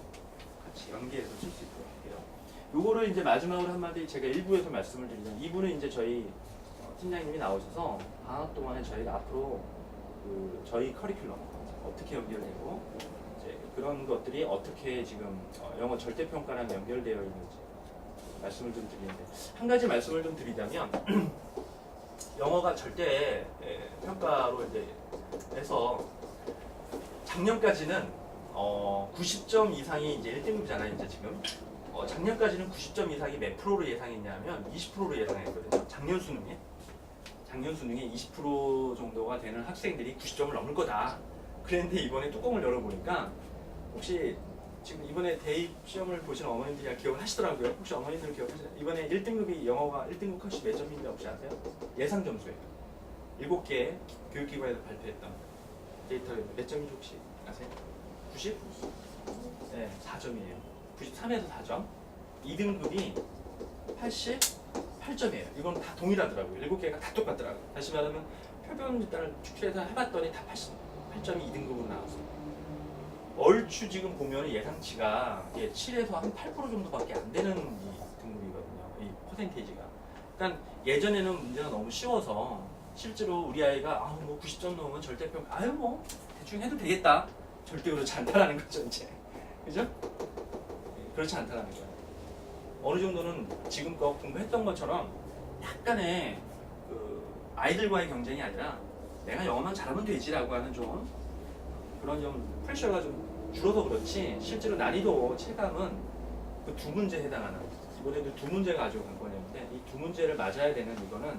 같이 연계해서 쓸 수 있도록 할게요. 요거를 이제 마지막으로 한마디 제가 1부에서 말씀을 드리면 2부는 이제 저희 팀장님이 나오셔서 방학 동안에 저희가 앞으로 그 저희 커리큘럼 어떻게 연결되고 이제 그런 것들이 어떻게 지금 영어 절대평가랑 연결되어 있는지 말씀을 좀 드리는데 한 가지 말씀을 좀 드리자면 영어가 절대 평가로 이제 해서 작년까지는 90점 이상이 이제 1등급이잖아요. 이제 지금 작년까지는 90점 이상이 몇 프로로 예상했냐면 20%로 예상했거든요. 작년 수능에 20% 정도가 되는 학생들이 90점을 넘을 거다. 그랬는데 이번에 뚜껑을 열어보니까 혹시 지금 이번에 대입 시험을 보신 어머님들이 기억을 하시더라고요. 혹시 어머님들 기억하시나요? 이번에 1등급이 영어가 1등급 컷이 몇 점인지 혹시 아세요? 예상 점수예요. 7개 교육기관에서 발표했던 데이터 몇 점인지 혹시 아세요? 90? 네, 4점이에요. 93에서 4점. 2등급이 88점이에요. 이건 다 동일하더라고요. 7개가 다 똑같더라고요. 다시 말하면 표본 일단을 축출해서 해봤더니 다 88점이 2등급으로 나왔어요. 얼추 지금 보면 예상치가 7에서 한 8% 정도밖에 안 되는 이 등급이거든요. 이 퍼센테이지가. 그러니까 예전에는 문제가 너무 쉬워서 실제로 우리 아이가 뭐 90점 넘으면 절대평가 뭐 대충 해도 되겠다. 절대 그렇지 않다라는 거죠 이제. 그죠? 그렇지 않다라는 거예요. 어느 정도는 지금껏 공부했던 것처럼 약간의 그 아이들과의 경쟁이 아니라 내가 영어만 잘하면 되지라고 하는 좀 그런 좀 프레셔가 좀 줄어서 그렇지 실제로 난이도 체감은 그 두 문제에 해당하는 이번에도 두 문제가 아주 관건이었는데 이 두 문제를 맞아야 되는 이거는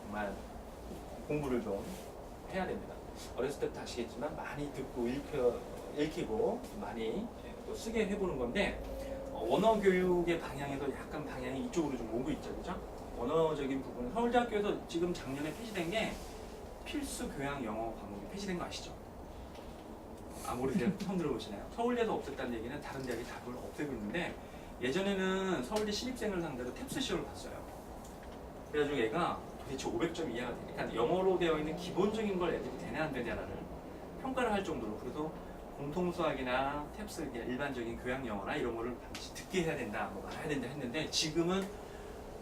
정말 공부를 좀 해야 됩니다. 어렸을 때부터 아시겠지만 많이 듣고 읽히고 많이 또 쓰게 해보는 건데 언어 교육의 방향에서 약간 방향이 이쪽으로 좀 오고 있죠, 그죠? 언어적인 부분 서울대학교에서 지금 작년에 폐지된 게 필수 교양 영어 과목이 폐지된 거 아시죠? 모르세요? 처음 들어보시나요? 서울대에서 없앴다는 얘기는 다른 대학이 다 그걸 없애고 있는데 예전에는 서울대 신입생을 상대로 탭스 시험을 봤어요. 그래가지고 얘가 도대체 500점 이하가 되니까 영어로 되어 있는 기본적인 걸 애들이 되냐 안 되냐를 평가를 할 정도로 그래서 공통수학이나 탭스 일반적인 교양 영어나 이런 거를 반드시 듣게 해야 된다, 뭐 말해야 된다 했는데 지금은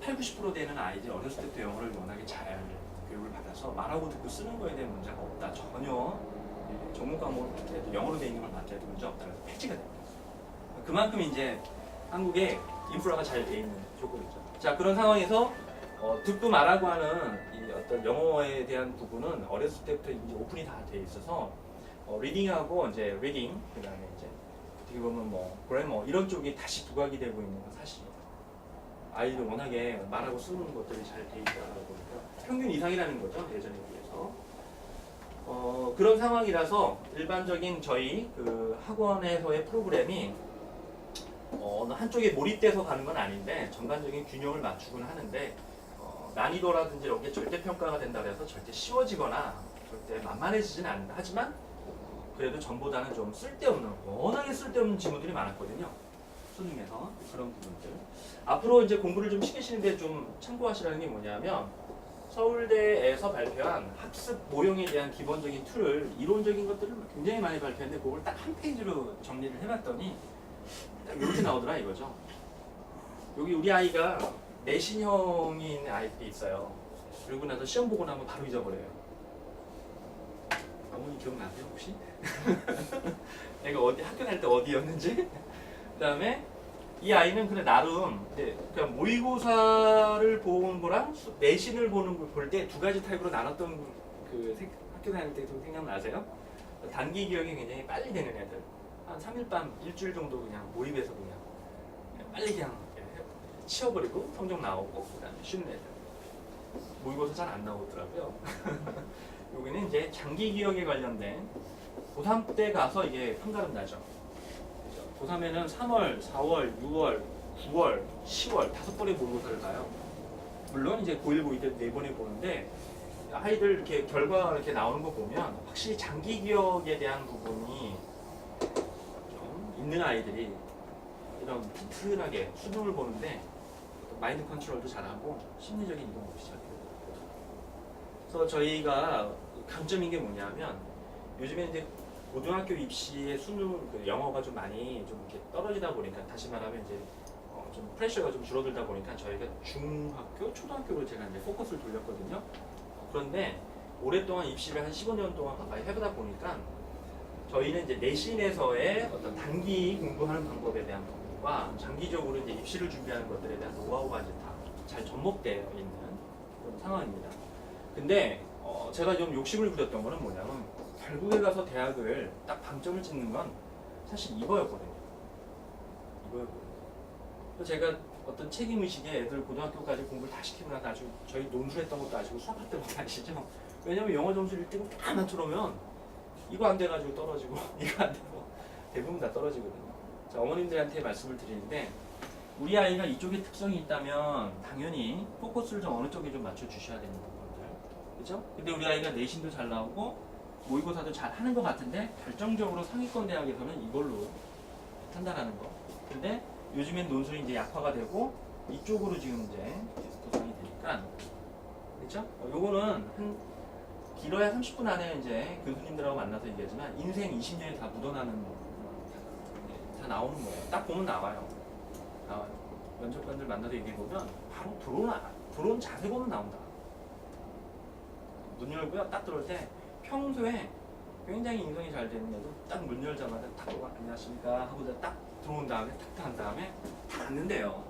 80~90% 되는 아이들이 어렸을 때부터 영어를 워낙에 잘 교육을 받아서 말하고 듣고 쓰는 거에 대한 문제가 없다. 전혀 전문 과목을 받더라도 영어로 되어 있는 걸 받더라도 문제 없다는 팩트가 됩니다. 그만큼 이제 한국에 인프라가 잘 되어 있는 조건이죠. 자, 그런 상황에서 듣고 말하고 하는 이 어떤 영어에 대한 부분은 어렸을 때부터 이제 오픈이 다 되어 있어서 리딩하고 이제 리딩 그다음에 이제 어떻게 보면 뭐 그래머 이런 쪽이 다시 부각이 되고 있는 건 사실입니다. 아이들 워낙에 말하고 쓰는 것들이 잘 되어 있다 보니까 평균 이상이라는 거죠 예전에 비해서. 그런 상황이라서 일반적인 저희 그 학원에서의 프로그램이 어느 한쪽에 몰입돼서 가는 건 아닌데 전반적인 균형을 맞추곤 하는데 난이도라든지 이런 게 절대평가가 된다고 해서 절대 쉬워지거나 절대 만만해지진 않는다. 하지만 그래도 전보다는 좀 쓸데없는 워낙에 쓸데없는 지문들이 많았거든요. 수능에서 그런 부분들 앞으로 이제 공부를 좀 시키시는데 좀 참고하시라는 게 뭐냐면 서울대에서 발표한 학습 모형에 대한 기본적인 툴을 이론적인 것들을 굉장히 많이 발표했는데 그걸 딱 한 페이지로 정리를 해봤더니 딱 이렇게 나오더라 이거죠. 여기 우리 아이가 내신형인 아이들이 있어요. 그러고 나서 시험 보고 나면 바로 잊어버려요. 어머니 기억나세요 혹시? 내가 어디 학교 다닐 때 어디였는지? 그 다음에 이 아이는 그래 나름 그냥 모의고사를 보는 거랑 내신을 보는 걸 볼 때 두 가지 타입으로 나눴던 그 학교 다닐 때 좀 생각나세요? 단기 기억이 굉장히 빨리 되는 애들 한 3일 밤 일주일 정도 그냥 모의해서 그냥 빨리 그냥 치워버리고 성적 나오고 그다음에 쉬는 애들 모의고사 잘 안 나오더라고요. 여기는 이제 장기 기억에 관련된 고3 때 가서 이게 판가름 나죠. 고3에는 3월, 4월, 6월, 9월, 10월 5번의 모의고사를 봐요. 물론 이제 고1, 고2 때 4번에 보는데 아이들 이렇게 결과 이렇게 나오는 거 보면 확실히 장기 기억에 대한 부분이 좀 있는 아이들이 이런 튼튼하게 수능을 보는데 마인드 컨트롤도 잘하고 심리적인 이동 없이 잘 돼요. 그래서 저희가 강점인 게 뭐냐면 요즘에 이제 고등학교 입시의 수능 그 영어가 좀 많이 좀 이렇게 떨어지다 보니까 다시 말하면 이제 좀 프레셔가 좀 줄어들다 보니까 저희가 중학교, 초등학교로 제가 이제 포커스를 돌렸거든요. 그런데 오랫동안 입시를 한 15년 동안 가까이 해보다 보니까 저희는 이제 내신에서의 어떤 단기 공부하는 방법에 대한 부분과 장기적으로 이제 입시를 준비하는 것들에 대한 노하우가 이제 다 잘 접목되어 있는 그런 상황입니다. 근데 제가 좀 욕심을 부렸던 거는 뭐냐면 결국에 가서 대학을 딱 방점을 찍는 건 사실 이거였거든요. 그래서 제가 어떤 책임의식에 애들 고등학교까지 공부를 다 시키고 나서 아주 저희 논술했던 것도 아시고 수업했던 것도 아시죠? 왜냐면 영어 점수를 1등을 다 맞춰놓으면 이거 안 돼가지고 떨어지고 이거 안 되고 대부분 다 떨어지거든요. 자, 어머님들한테 말씀을 드리는데 우리 아이가 이쪽에 특성이 있다면 당연히 포커스를 좀 어느 쪽에 좀 맞춰주셔야 되는 부분들, 그렇죠? 근데 우리 아이가 내신도 잘 나오고 모의고사도 잘 하는 것 같은데 결정적으로 상위권 대학에서는 이걸로 판단하는 거. 근데 요즘엔 논술이 이제 약화가 되고 이쪽으로 지금 이제 구성이 되니까, 그렇죠? 요거는 한 길어야 30분 안에 이제 교수님들하고 만나서 얘기하지만 인생 20년이 다 묻어나는 다 나오는 거예요. 딱 보면 나와요. 면접관들 만나서 얘기해 보면 바로 들어온 자세 보면 나온다. 문 열고요. 딱 들어올 때 평소에 굉장히 인성이 잘 되는 애도 딱 문 열자마자 딱 안녕하십니까 하고 딱 들어온 다음에 탁 한 다음에 다 앉는데요.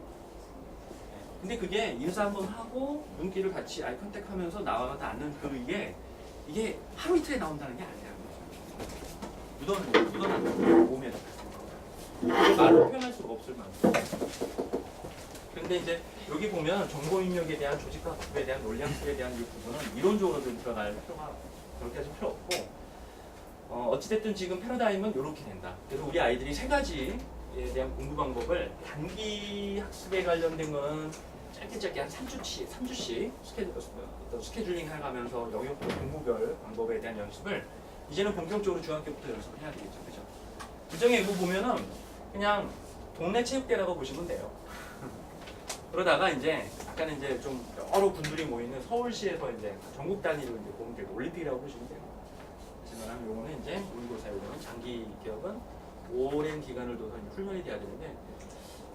근데 그게 인사 한번 하고 눈길을 같이 아이 컨택하면서 나와서 앉는 이게 하루 이틀에 나온다는 게 아니에요. 묻어나는 몸에 그걸 말로 표현할 수가 없을 만큼. 근데 이제 여기 보면 정보 입력에 대한 조직과 구조에 대한 논리학습에 대한 이 부분은 이론적으로 들어갈 필요가 그렇게까지 필요 없고 어찌됐든 지금 패러다임은 이렇게 된다. 그래서 우리 아이들이 세 가지에 대한 공부 방법을 단기 학습에 관련된 거는 짧게 한 3주씩 스케줄링 해가면서 영역별 공부별 방법에 대한 연습을 이제는 본격적으로 중학교부터 연습을 해야 되겠죠. 그죠? 규정에 이거 보면은 그냥 동네 체육대라고 보시면 돼요. 그러다가 이제 약간 이제 좀 여러 군들이 모이는 서울시에서 이제 전국 단위로 이제 보면 되고 올림픽이라고 보시면 돼요. 하지만 요거는 이제 모의고사 요거는 장기 기업은 오랜 기간을 둬서 훈련이 돼야 되는데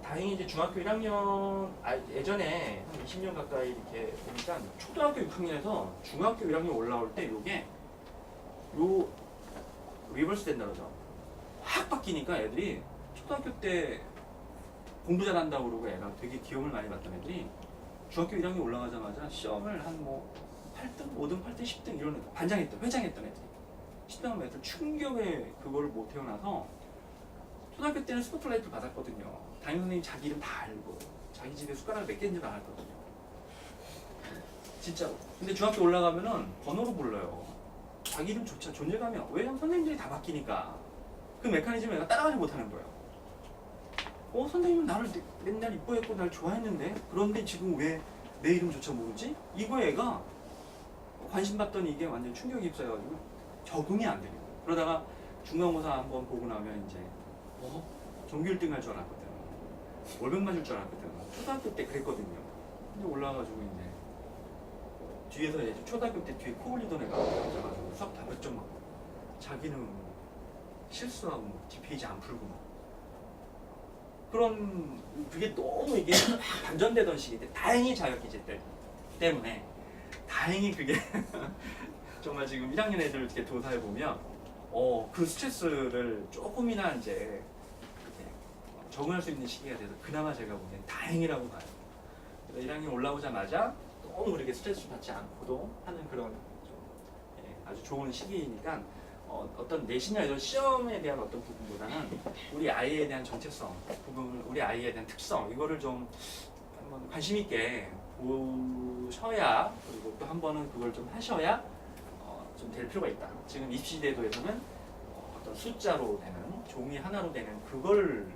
다행히 이제 중학교 1학년 예전에 한 20년 가까이 이렇게 보니까 초등학교 6학년에서 중학교 1학년 올라올 때 요게 요 리버스 된다 그러죠. 확 바뀌니까 애들이 초등학교 때 공부 잘한다고 그러고 애가 되게 기염을 많이 받던 애들이 중학교 1학년 올라가자마자 시험을 한 뭐 8등, 5등, 8등, 10등 이런 애들 반장했던, 회장했던 애들이 10등하면 애들 충격에 그거를 못 태어나서 초등학교 때는 스포트라이트 받았거든요. 담임 선생님 자기 이름 다 알고 자기 집에 숟가락 몇 개인지도 알거든요. 진짜로. 근데 중학교 올라가면은 번호로 불러요. 자기 이름조차 존재감이 왜냐면 선생님들이 다 바뀌니까 그 메커니즘을 내가 따라가지 못하는 거예요. 선생님은 나를 맨날 이뻐했고 날 좋아했는데 그런데 지금 왜 내 이름조차 모르지? 이거 애가 관심 받던 이게 완전 충격이 입사해가지고 적응이 안 되는 거예요. 그러다가 중간고사 한번 보고 나면 이제 전교 1등 할 줄 알았거든. 월급 맞을 줄 알았거든. 초등학교 때 그랬거든요. 근데 올라와가지고 이제 뒤에서 이제 초등학교 때 뒤에 코 올리던 애가 앉아가지고 수학 다 몇 점 맞고 자기는 실수하고 뭐 뒷페이지 안 풀고 막 그런 그게 너무 이게 반전되던 시기인데 다행히 자격기제 때문에 다행히 그게 정말 지금 1학년 애들 이렇게 조사해 보면 그 스트레스를 조금이나 이제 적응할 수 있는 시기가 돼서 그나마 제가 보기엔 다행이라고 봐요. 그래서 1학년 올라오자마자 너무 그렇게 스트레스 받지 않고도 하는 그런 아주 좋은 시기이니까 어떤 내신이나 이런 시험에 대한 어떤 부분보다는 우리 아이에 대한 정체성 부분, 우리 아이에 대한 특성 이거를 좀 한번 관심 있게 보셔야 그리고 또 한 번은 그걸 좀 하셔야 좀 될 필요가 있다. 지금 입시 제도에서는 어떤 숫자로 되는 종이 하나로 되는 그걸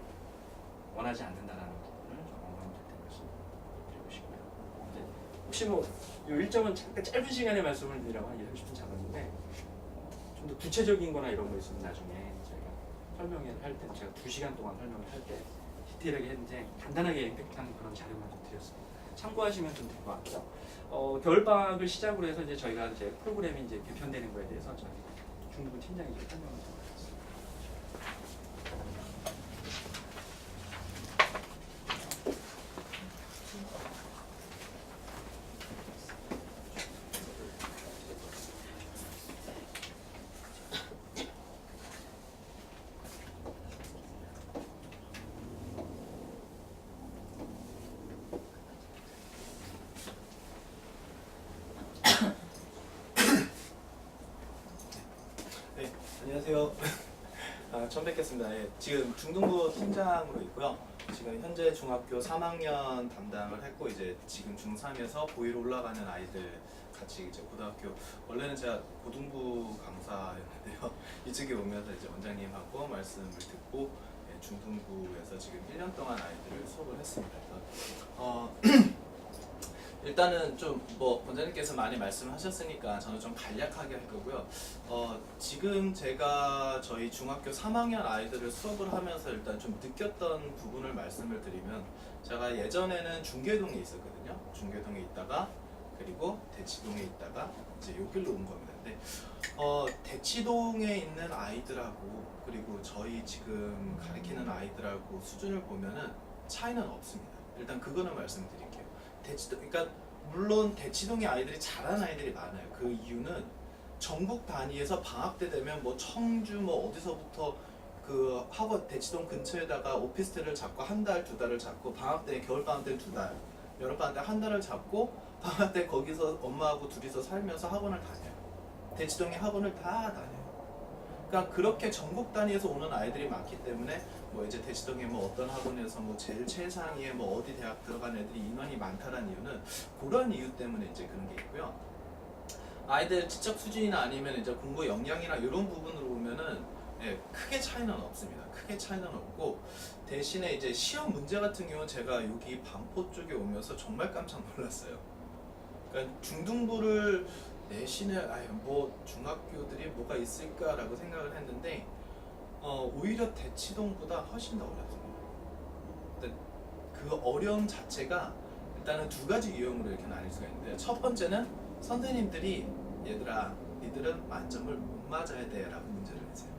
원하지 않는다라는 부분을 좀 어머님들한테 말씀드리고 싶고요. 혹시 뭐 이 일정은 잠깐 짧은 시간에 말씀을 드리라고 한 20, 30분 잡았는데 좀 더 구체적인 거나 이런 거 있으면 나중에 저희가 설명을 할 때 제가 2시간 동안 설명을 할 때 디테일하게 했는데 간단하게 임팩트하는 그런 자료만 좀 드렸습니다. 참고하시면 좀 될 것 같아요. 겨울방학을 시작으로 해서 이제 저희가 이제 프로그램이 이제 개편되는 거에 대해서 저희 중등부 팀장이 좀 설명을 좀 하겠습니다. 네, 안녕하세요. 처음 뵙겠습니다. 예, 지금 중등부 팀장으로 있고요. 지금 현재 중학교 3학년 담당을 했고 이제 지금 중3에서 고1 올라가는 아이들 같이 이제 고등학교 원래는 제가 고등부 강사였는데요. 이쪽에 오면서 이제 원장님하고 말씀을 듣고 예, 중등부에서 지금 1년 동안 아이들을 수업을 했습니다. 그래서 일단은 좀 뭐 원장님께서 많이 말씀하셨으니까 저는 좀 간략하게 할 거고요. 지금 제가 저희 중학교 3학년 아이들을 수업을 하면서 일단 좀 느꼈던 부분을 말씀을 드리면 제가 예전에는 중계동에 있었거든요. 중계동에 있다가 그리고 대치동에 있다가 이제 여기로 온 겁니다. 근데 대치동에 있는 아이들하고 그리고 저희 지금 가르치는 아이들하고 수준을 보면은 차이는 없습니다. 일단 그거는 말씀드릴게요. 대치동, 그러니까 물론 대치동의 아이들이 잘하는 아이들이 많아요. 그 이유는 전국 단위에서 방학 때 되면 뭐 청주 뭐 어디서부터 그 학원 대치동 근처에다가 오피스텔을 잡고 한 달, 두 달을 잡고 방학 때 겨울 방학 때 두 달, 여름 방학 때 한 달을 잡고 방학 때 거기서 엄마하고 둘이서 살면서 학원을 다녀요. 대치동의 학원을 다 다녀요. 그러니까 그렇게 전국 단위에서 오는 아이들이 많기 때문에 뭐 이제 대치동에 뭐 어떤 학원에서 뭐 제일 최상위에 뭐 어디 대학 들어간 애들이 인원이 많다는 이유는 그런 이유 때문에 이제 그런 게 있고요. 아이들 지적 수준이나 아니면 이제 공부 역량이나 이런 부분으로 보면은 예, 크게 차이는 없습니다. 크게 차이는 없고 대신에 이제 시험 문제 같은 경우는 제가 여기 반포 쪽에 오면서 정말 깜짝 놀랐어요. 그러니까 중등부를 내신에 뭐 중학교들이 뭐가 있을까라고 생각을 했는데 오히려 대치동보다 훨씬 더 어렵습니다. 근데 그 어려움 자체가 일단은 두 가지 유형으로 이렇게 나뉠 수가 있는데요. 첫 번째는 선생님들이 얘들아 니들은 만점을 못 맞아야 돼 라고 문제를 내세요.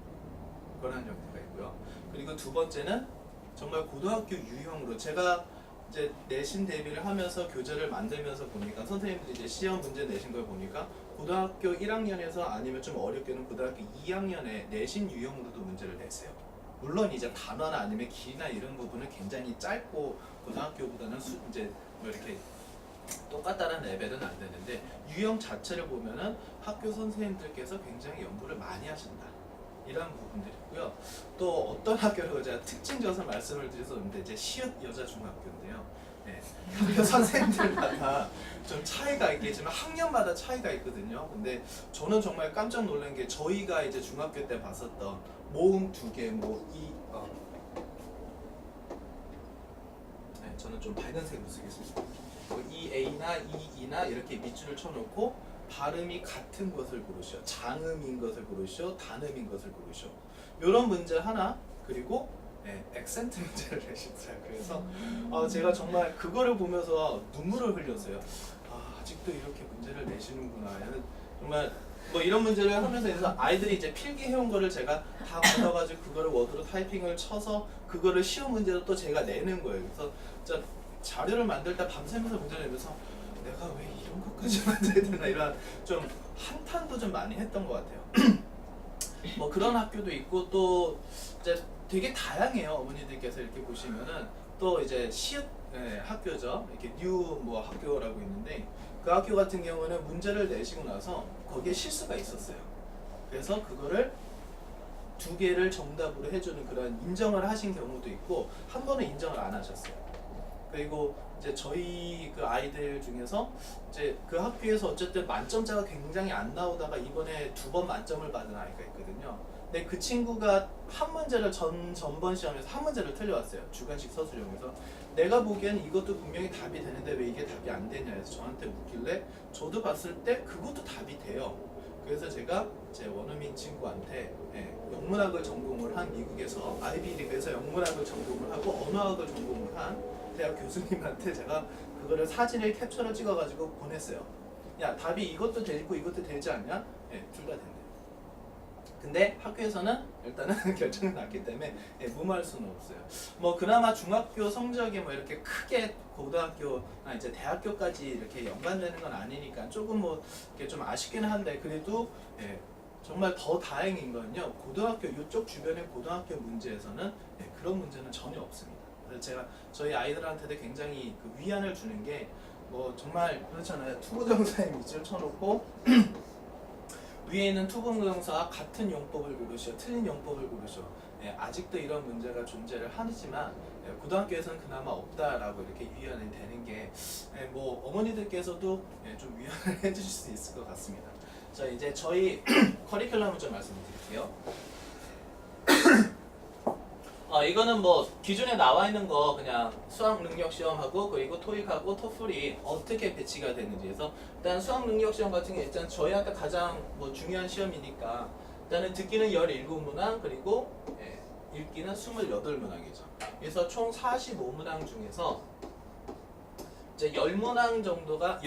그런 형태가 있고요. 그리고 두 번째는 정말 고등학교 유형으로 제가 이제 내신 대비를 하면서 교재를 만들면서 보니까 선생님들이 이제 시험 문제 내신 걸 보니까 고등학교 1학년에서 아니면 좀 어렵게는 고등학교 2학년에 내신 유형으로도 문제를 내세요. 물론 이제 단어나 아니면 길이나 이런 부분은 굉장히 짧고 고등학교보다는 이제 뭐 이렇게 똑같다는 레벨은 안 되는데 유형 자체를 보면은 학교 선생님들께서 굉장히 연구를 많이 하신다. 이런 부분들이 있고요. 또 어떤 학교라고 제가 특징 져서 말씀을 드렸었는데 이제 시읒 여자 중학교인데요. 네. 학교 선생님들마다 좀 차이가 있겠지만 학년마다 차이가 있거든요. 근데 저는 정말 깜짝 놀란 게 저희가 이제 중학교 때 봤었던 모음 두 개, 네, 저는 좀 밝은 색으로 쓰겠습니다. 뭐 EA나 EE나 이렇게 밑줄을 쳐놓고 발음이 같은 것을 고르시오. 장음인 것을 고르시오. 단음인 것을 고르시오. 이런 문제 하나 그리고 액센트 문제를 내시더라고요. 그래서 제가 정말 그거를 보면서 눈물을 흘렸어요. 아직도 이렇게 문제를 내시는구나. 정말 뭐 이런 문제를 하면서 아이들이 이제 필기해온 거를 제가 다 받아가지고 그거를 워드로 타이핑을 쳐서 그거를 시험 문제로 또 제가 내는 거예요. 그래서 진짜 자료를 만들 때 밤새면서 문제를 내면서 내가 왜 이런 것까지 만들어야 되나 이런 좀 한탄도 좀 많이 했던 것 같아요. 뭐 그런 학교도 있고 또 이제 되게 다양해요. 어머니들께서 이렇게 보시면은 또 이제 시읒 학교죠. 이렇게 뉴 뭐 학교라고 있는데 그 학교 같은 경우는 문제를 내시고 나서 거기에 실수가 있었어요. 그래서 그거를 두 개를 정답으로 해주는 그런 인정을 하신 경우도 있고 한 번은 인정을 안 하셨어요. 그리고 이제 저희 그 아이들 중에서 이제 그 학교에서 어쨌든 만점자가 굉장히 안 나오다가 이번에 2번 만점을 받은 아이가 있거든요. 근데 그 친구가 한 문제를 전번 시험에서 한 문제를 틀려왔어요. 주관식 서술형에서. 내가 보기엔 이것도 분명히 답이 되는데 왜 이게 답이 안 되냐 해서 저한테 묻길래 저도 봤을 때 그것도 답이 돼요. 그래서 제가 제 원어민 친구한테 영문학을 전공을 한 미국에서 아이비리그에서 영문학을 전공을 하고 언어학을 전공을 한 대학 교수님한테 제가 그거를 사진을 캡처를 찍어가지고 보냈어요. 야, 답이 이것도 되고 이것도 되지 않냐? 네, 둘 다 된대요. 근데 학교에서는 일단은 결정이 났기 때문에 무마할 수는 없어요. 뭐 그나마 중학교 성적이 뭐 이렇게 크게 고등학교나 이제 대학교까지 이렇게 연관되는 건 아니니까 조금 뭐 이렇게 좀 아쉽긴 한데 그래도 정말 더 다행인 건요. 고등학교 이쪽 주변의 고등학교 문제에서는 그런 문제는 전혀 없습니다. 그래서 제가 저희 아이들한테도 굉장히 그 위안을 주는 게 뭐 정말 그렇잖아요. 투부정사에 밑줄 쳐놓고 위에 있는 투부정사와 같은 용법을 고르시오, 틀린 용법을 고르시오. 아직도 이런 문제가 존재를 하지만 고등학교에서는 그나마 없다라고 이렇게 위안이 되는 게 뭐 어머니들께서도 좀 위안을 해주실 수 있을 것 같습니다. 자, 이제 저희 커리큘럼을 좀 말씀드릴게요. 이거는 뭐 기존에 나와 있는 거 그냥 수학 능력 시험하고 그리고 토익하고 토플이 어떻게 배치가 되는지에서 일단 수학 능력 시험 같은 게 일단 저희한테 가장 뭐 중요한 시험이니까 일단은 듣기는 17문항 그리고 읽기는 28문항이죠. 그래서 총 45문항 중에서 이제 10문항 정도가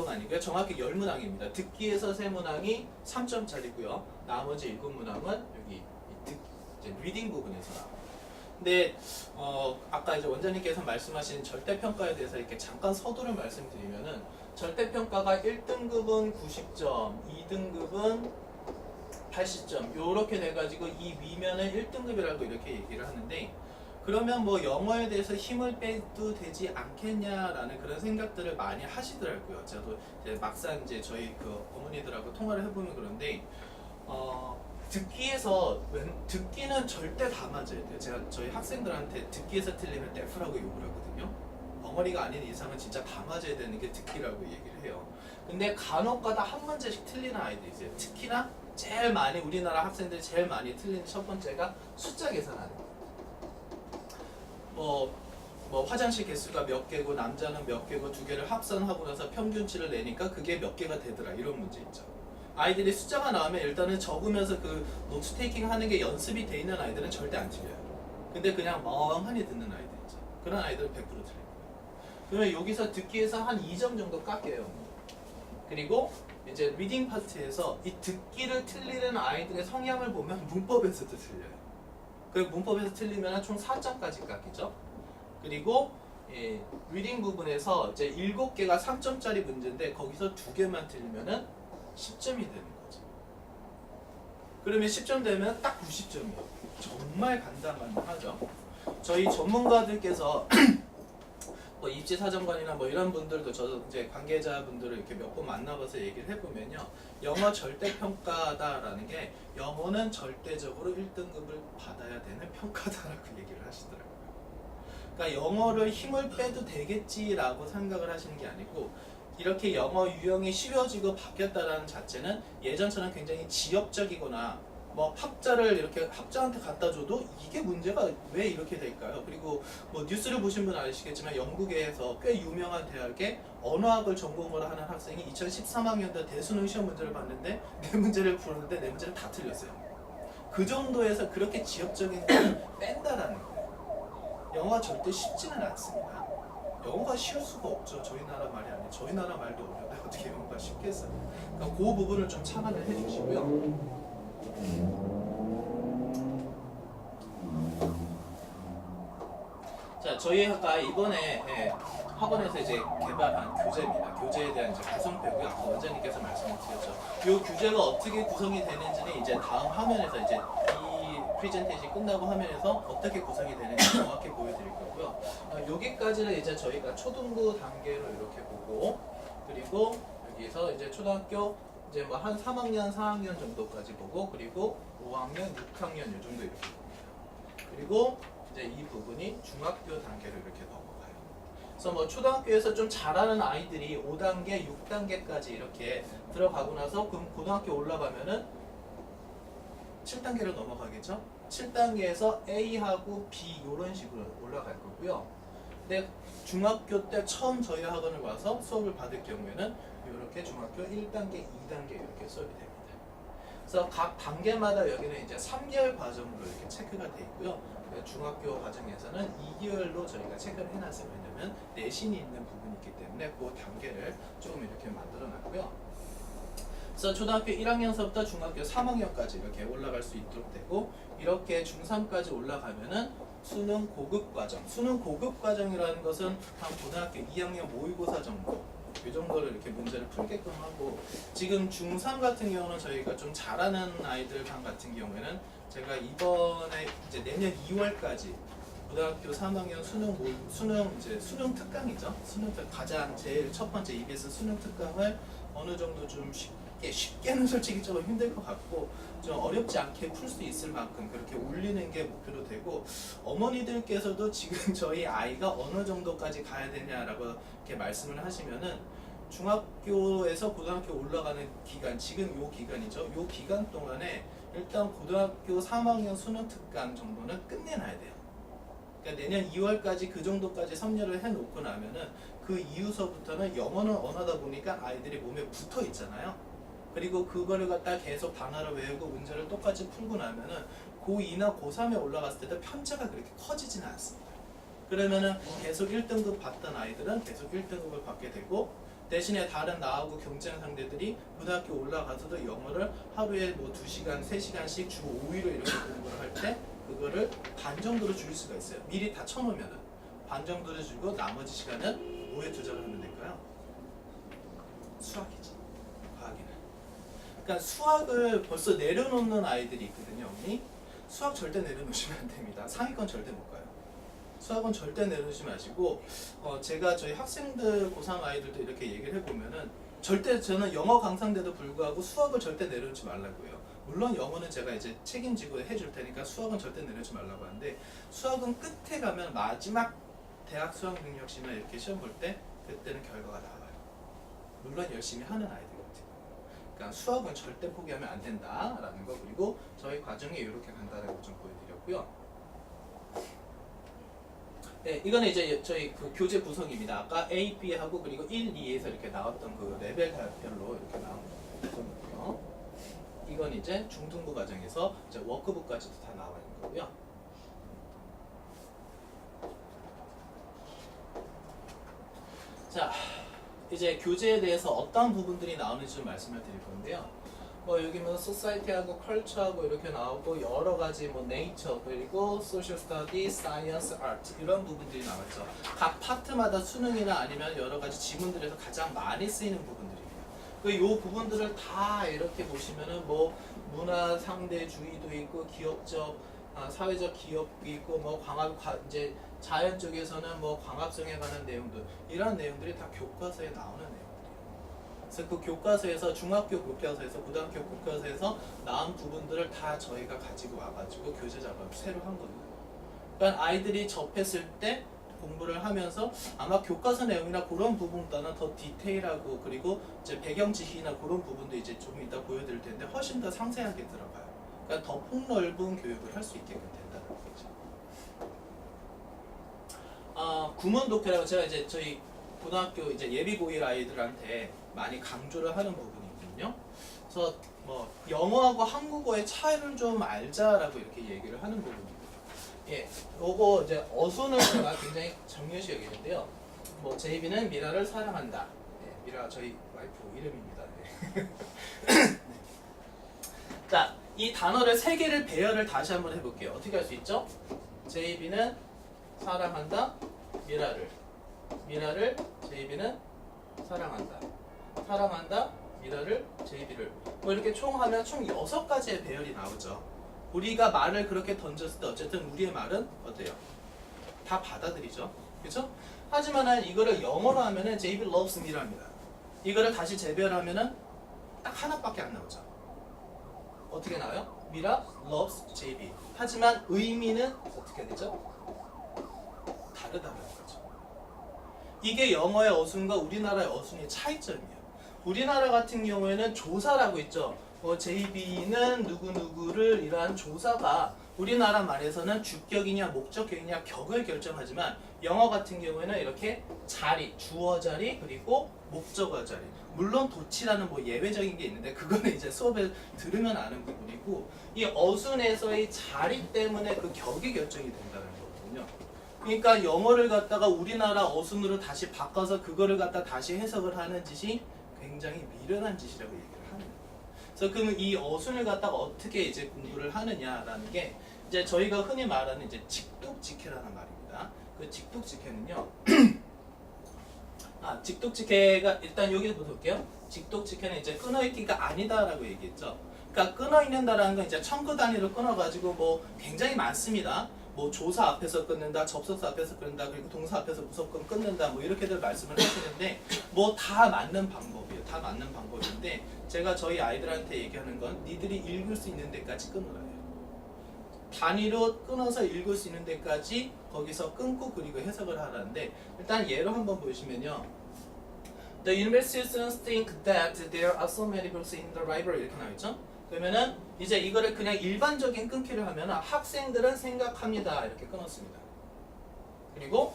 아니고요. 정확히 10문항입니다. 듣기에서 3문항이 3점짜리고요. 나머지 7문항은 여기 이제 리딩 부분에서 나와요. 근데 아까 이제 원장님께서 말씀하신 절대평가에 대해서 이렇게 잠깐 서두를 말씀드리면은 절대평가가 1등급은 90점, 2등급은 80점 요렇게 돼가지고 이 위면은 1등급이라고 이렇게 얘기를 하는데 그러면 뭐 영어에 대해서 힘을 빼도 되지 않겠냐라는 그런 생각들을 많이 하시더라고요. 저도 이제 막상 이제 저희 그 어머니들하고 통화를 해보면 그런데 듣기는 절대 다 맞아야 돼요. 제가 저희 학생들한테 듣기에서 틀리면 F라고 욕을 하거든요. 벙어리가 아닌 이상은 진짜 다 맞아야 되는 게 듣기라고 얘기를 해요. 근데 간혹가다 한 문제씩 틀리는 아이들이 있어요. 특히나 제일 많이 우리나라 학생들이 제일 많이 틀리는 첫 번째가 숫자 계산하는 거예요. 뭐 화장실 개수가 몇 개고 남자는 몇 개고 두 개를 합산하고 나서 평균치를 내니까 그게 몇 개가 되더라 이런 문제 있죠. 아이들이 숫자가 나오면 일단은 적으면서 그 노트 테이킹 하는 게 연습이 돼 있는 아이들은 절대 안 틀려요. 근데 그냥 멍하니 듣는 아이들 있죠. 그런 아이들은 100% 틀립니다. 그러면 여기서 듣기에서 한 2점 정도 깎여요. 그리고 이제 리딩 파트에서 이 듣기를 틀리는 아이들의 성향을 보면 문법에서도 틀려요. 그 문법에서 틀리면 총 4점까지 깎이죠. 그리고 리딩 부분에서 이제 7개가 3점짜리 문제인데 거기서 2개만 틀리면은 10점이 되는 거죠. 그러면 10점 되면 딱 90점이에요. 정말 간단하죠. 저희 전문가들께서 뭐 입시사정관이나 뭐 이런 분들도 저 이제 관계자분들을 이렇게 몇 번 만나봐서 얘기를 해보면요. 영어 절대평가다라는 게 영어는 절대적으로 1등급을 받아야 되는 평가다라고 얘기를 하시더라고요. 그러니까 영어를 힘을 빼도 되겠지라고 생각을 하시는 게 아니고 이렇게 영어 유형이 쉬워지고 바뀌었다는 자체는 예전처럼 굉장히 지역적이거나 뭐 학자를 이렇게 학자한테 갖다 줘도 이게 문제가 왜 이렇게 될까요? 그리고 뭐 뉴스를 보신 분 아시겠지만 영국에서 꽤 유명한 대학에 언어학을 전공으로 하는 학생이 2013학년도 대수능 시험 문제를 봤는데 내 문제를 풀었는데 내 문제를 다 틀렸어요. 그 정도에서 그렇게 지역적인 걸 뺀다라는 거예요. 영어가 절대 쉽지는 않습니다. 영어가 쉬울 수가 없죠. 저희 나라 말이 아니에요. 저희 나라 말도 어려운데 어떻게 영어가 쉽겠어요. 그러니까 그 부분을 좀 참아를 해주시고요. 자, 저희 학과 이번에 학원에서 이제 개발한 교재입니다. 교재에 대한 이제 구성표고요. 아까 원장님께서 말씀을 드렸죠. 이 교재가 어떻게 구성이 되는지는 이제 다음 화면에서 이제 이 프레젠테이션이 끝나고 화면에서 어떻게 구성이 되는지 정확히 보여드릴 거고요. 여기까지는 이제 저희가 초등부 단계로 이렇게 보고 그리고 여기서 이제 초등학교 이제 뭐 한 3학년, 4학년 정도까지 보고 그리고 5학년, 6학년 이 정도 이렇게 봅니다. 그리고 이제 이 부분이 중학교 단계로 이렇게 넘어가요. 그래서 뭐 초등학교에서 좀 잘하는 아이들이 5단계, 6단계까지 이렇게 들어가고 나서 그럼 고등학교 올라가면은 7단계로 넘어가겠죠? 7단계에서 A하고 B 이런 식으로 올라갈 거고요. 근데 중학교 때 처음 저희 학원을 와서 수업을 받을 경우에는 이렇게 중학교 1단계, 2단계 이렇게 수업이 됩니다. 그래서 각 단계마다 여기는 이제 3개월 과정으로 이렇게 체크가 돼 있고요. 중학교 과정에서는 2개월로 저희가 체크를 해놨어요. 왜냐면 내신이 있는 부분이 있기 때문에 그 단계를 조금 이렇게 만들어놨고요. 그래서 초등학교 1학년서부터 중학교 3학년까지 이렇게 올라갈 수 있도록 되고, 이렇게 중3까지 올라가면은 수능 고급 과정. 수능 고급 과정이라는 것은 한 고등학교 2학년 모의고사 정도, 이 정도를 이렇게 문제를 풀게끔 하고, 지금 중3 같은 경우는 저희가 좀 잘하는 아이들 반 같은 경우에는 제가 이번에 이제 내년 2월까지 고등학교 3학년 수능 특강이죠. 가장 제일 첫 번째 EBS 수능 특강을 어느 정도 좀 쉽게는 솔직히 조금 힘들 것 같고 좀 어렵지 않게 풀 수 있을 만큼 그렇게 올리는 게 목표로 되고, 어머니들께서도 지금 저희 아이가 어느 정도까지 가야 되냐라고 이렇게 말씀을 하시면은 중학교에서 고등학교 올라가는 기간, 지금 요 기간이죠. 요 기간 동안에 일단 고등학교 3학년 수능 특강 정도는 끝내놔야 돼요. 그러니까 내년 2월까지 그 정도까지 섭렵을 해놓고 나면은 그 이후서부터는 영어는 언어다 보니까 아이들이 몸에 붙어 있잖아요. 그리고 그거를 갖다 계속 단어를 외우고 문제를 똑같이 풀고 나면은 고2나 고3에 올라갔을 때도 편차가 그렇게 커지지는 않습니다. 그러면은 계속 1등급 받던 아이들은 계속 1등급을 받게 되고, 대신에 다른 나하고 경쟁 상대들이 고등학교 올라가서도 영어를 하루에 뭐 2시간, 3시간씩 주 5일로 이렇게 공부를 할 때 그거를 반 정도로 줄일 수가 있어요. 미리 다 쳐놓으면은 반 정도를 주고 나머지 시간은 뭐에 투자를 하면 될까요? 수학이죠. 과학이는. 그러니까 수학을 벌써 내려놓는 아이들이 있거든요. 어머니? 수학 절대 내려놓으시면 안 됩니다. 상위권 절대 못 가요. 수학은 절대 내려놓지 마시고, 제가 저희 학생들 고3 아이들도 이렇게 얘기를 해보면은 절대 저는 영어 강사인데도 불구하고 수학을 절대 내려놓지 말라고요. 물론 영어는 제가 이제 책임지고 해줄 테니까 수학은 절대 내려놓지 말라고 하는데, 수학은 끝에 가면 마지막 대학 수학 능력 시험이나 이렇게 시험 볼 때 그때는 결과가 나와요. 물론 열심히 하는 아이들 같은 경우. 그러니까 수학은 절대 포기하면 안 된다라는 거, 그리고 저희 과정이 이렇게 간다는 걸 좀 보여드렸고요. 네, 이거는 이제 저희 그 교재 구성입니다. 아까 A, B하고 그리고 1, 2에서 이렇게 나왔던 그 레벨별로 이렇게 나온 구성이고요. 이건 이제 중등부 과정에서 이제 워크북까지도 다 나와 있는 거고요. 자, 이제 교재에 대해서 어떤 부분들이 나오는지 좀 말씀을 드릴 건데요. 뭐 여기 뭐 소사이티하고 컬처하고 이렇게 나오고 여러 가지 뭐 네이처 그리고 소셜 스터디, 사이언스, 아트 이런 부분들이 나왔죠. 각 파트마다 수능이나 아니면 여러 가지 지문들에서 가장 많이 쓰이는 부분들입니다. 이 부분들을 다 이렇게 보시면은 뭐 문화 상대주의도 있고 기업적 사회적 기업도 있고 뭐 이제 자연 쪽에서는 뭐 광합성에 관한 내용들, 이런 내용들이 다 교과서에 나오는 내용들이에요. 그래서 그 교과서에서 중학교 교과서에서 고등학교 교과서에서 나온 부분들을 다 저희가 가지고 와가지고 교재 작업을 새로 한 겁니다. 그러니까 아이들이 접했을 때 공부를 하면서 아마 교과서 내용이나 그런 부분보다는 더 디테일하고, 그리고 이제 배경 지시나 그런 부분도 이제 조금 이따 보여드릴 텐데 훨씬 더 상세하게 들어가요. 그러니까 더 폭넓은 교육을 할 수 있게끔 된다는 거죠. 구문 독해라고 제가 이제 저희 고등학교 이제 예비 고1 아이들한테 많이 강조를 하는 부분이거든요. 그래서 뭐 영어하고 한국어의 차이를 좀 알자라고 이렇게 얘기를 하는 부분입니다. 예, 요거 이제 어순을 제가 굉장히 중요시 여기는데요. 뭐 제이비는 미라를 사랑한다. 예, 미라 저희 와이프 이름입니다. 네. 네. 자, 이 단어를 세 개를 배열을 다시 한번 해볼게요. 어떻게 할 수 있죠? 제이비는 사랑한다. 미라를 제이비는 사랑한다. 사랑한다. 미라를 제이비를 뭐 이렇게 총 하면 총 6가지의 배열이 나오죠. 우리가 말을 그렇게 던졌을 때 어쨌든 우리의 말은 어때요? 다 받아들이죠. 그렇죠? 하지만은 이거를 영어로 하면은 JB loves me랍니다. 이거를 다시 재배열하면은 딱 하나밖에 안 나오죠. 어떻게 나와요? 미라 loves JB. 하지만 의미는 어떻게 되죠? 다르다는 거죠. 이게 영어의 어순과 우리나라의 어순의 차이점이에요. 우리나라 같은 경우에는 조사라고 있죠. JB는 누구누구를 이러한 조사가 우리나라 말에서는 주격이냐 목적격이냐 격을 결정하지만 영어 같은 경우에는 이렇게 자리, 주어 자리 그리고 목적어 자리. 물론 도치라는 뭐 예외적인 게 있는데 그거는 이제 수업에 들으면 아는 부분이고 이 어순에서의 자리 때문에 그 격이 결정이 된다는 거거든요. 그러니까 영어를 갖다가 우리나라 어순으로 다시 바꿔서 그거를 갖다 다시 해석을 하는 짓이 굉장히 미련한 짓이라고 얘기를 하는 거예요. 그래서 그러면 이 어순을 갖다가 어떻게 이제 공부를 하느냐라는 게 이제 저희가 흔히 말하는 이제 직독직해라는 말입니다. 그 직독직해는요. 직독직해가 일단 여기서 볼게요. 직독직해는 이제 끊어있기가 아니다라고 얘기했죠. 그러니까 끊어있는다라는 건 이제 청구 단위로 끊어가지고 뭐 굉장히 많습니다. 뭐 조사 앞에서 끊는다, 접속사 앞에서 끊는다, 그리고 동사 앞에서 무조건 끊는다, 뭐 이렇게들 말씀을 하시는데 뭐 다 맞는 방법이에요. 다 맞는 방법인데 제가 저희 아이들한테 얘기하는 건 니들이 읽을 수 있는 데까지 끊으라 해요. 단위로 끊어서 읽을 수 있는 데까지 거기서 끊고 그리고 해석을 하라는데 일단 예로 한번 보시면요. The university students think that there are so many books in the library 이렇게 나와있죠? 그러면은 이제 이거를 그냥 일반적인 끊기를 하면 학생들은 생각합니다 이렇게 끊었습니다. 그리고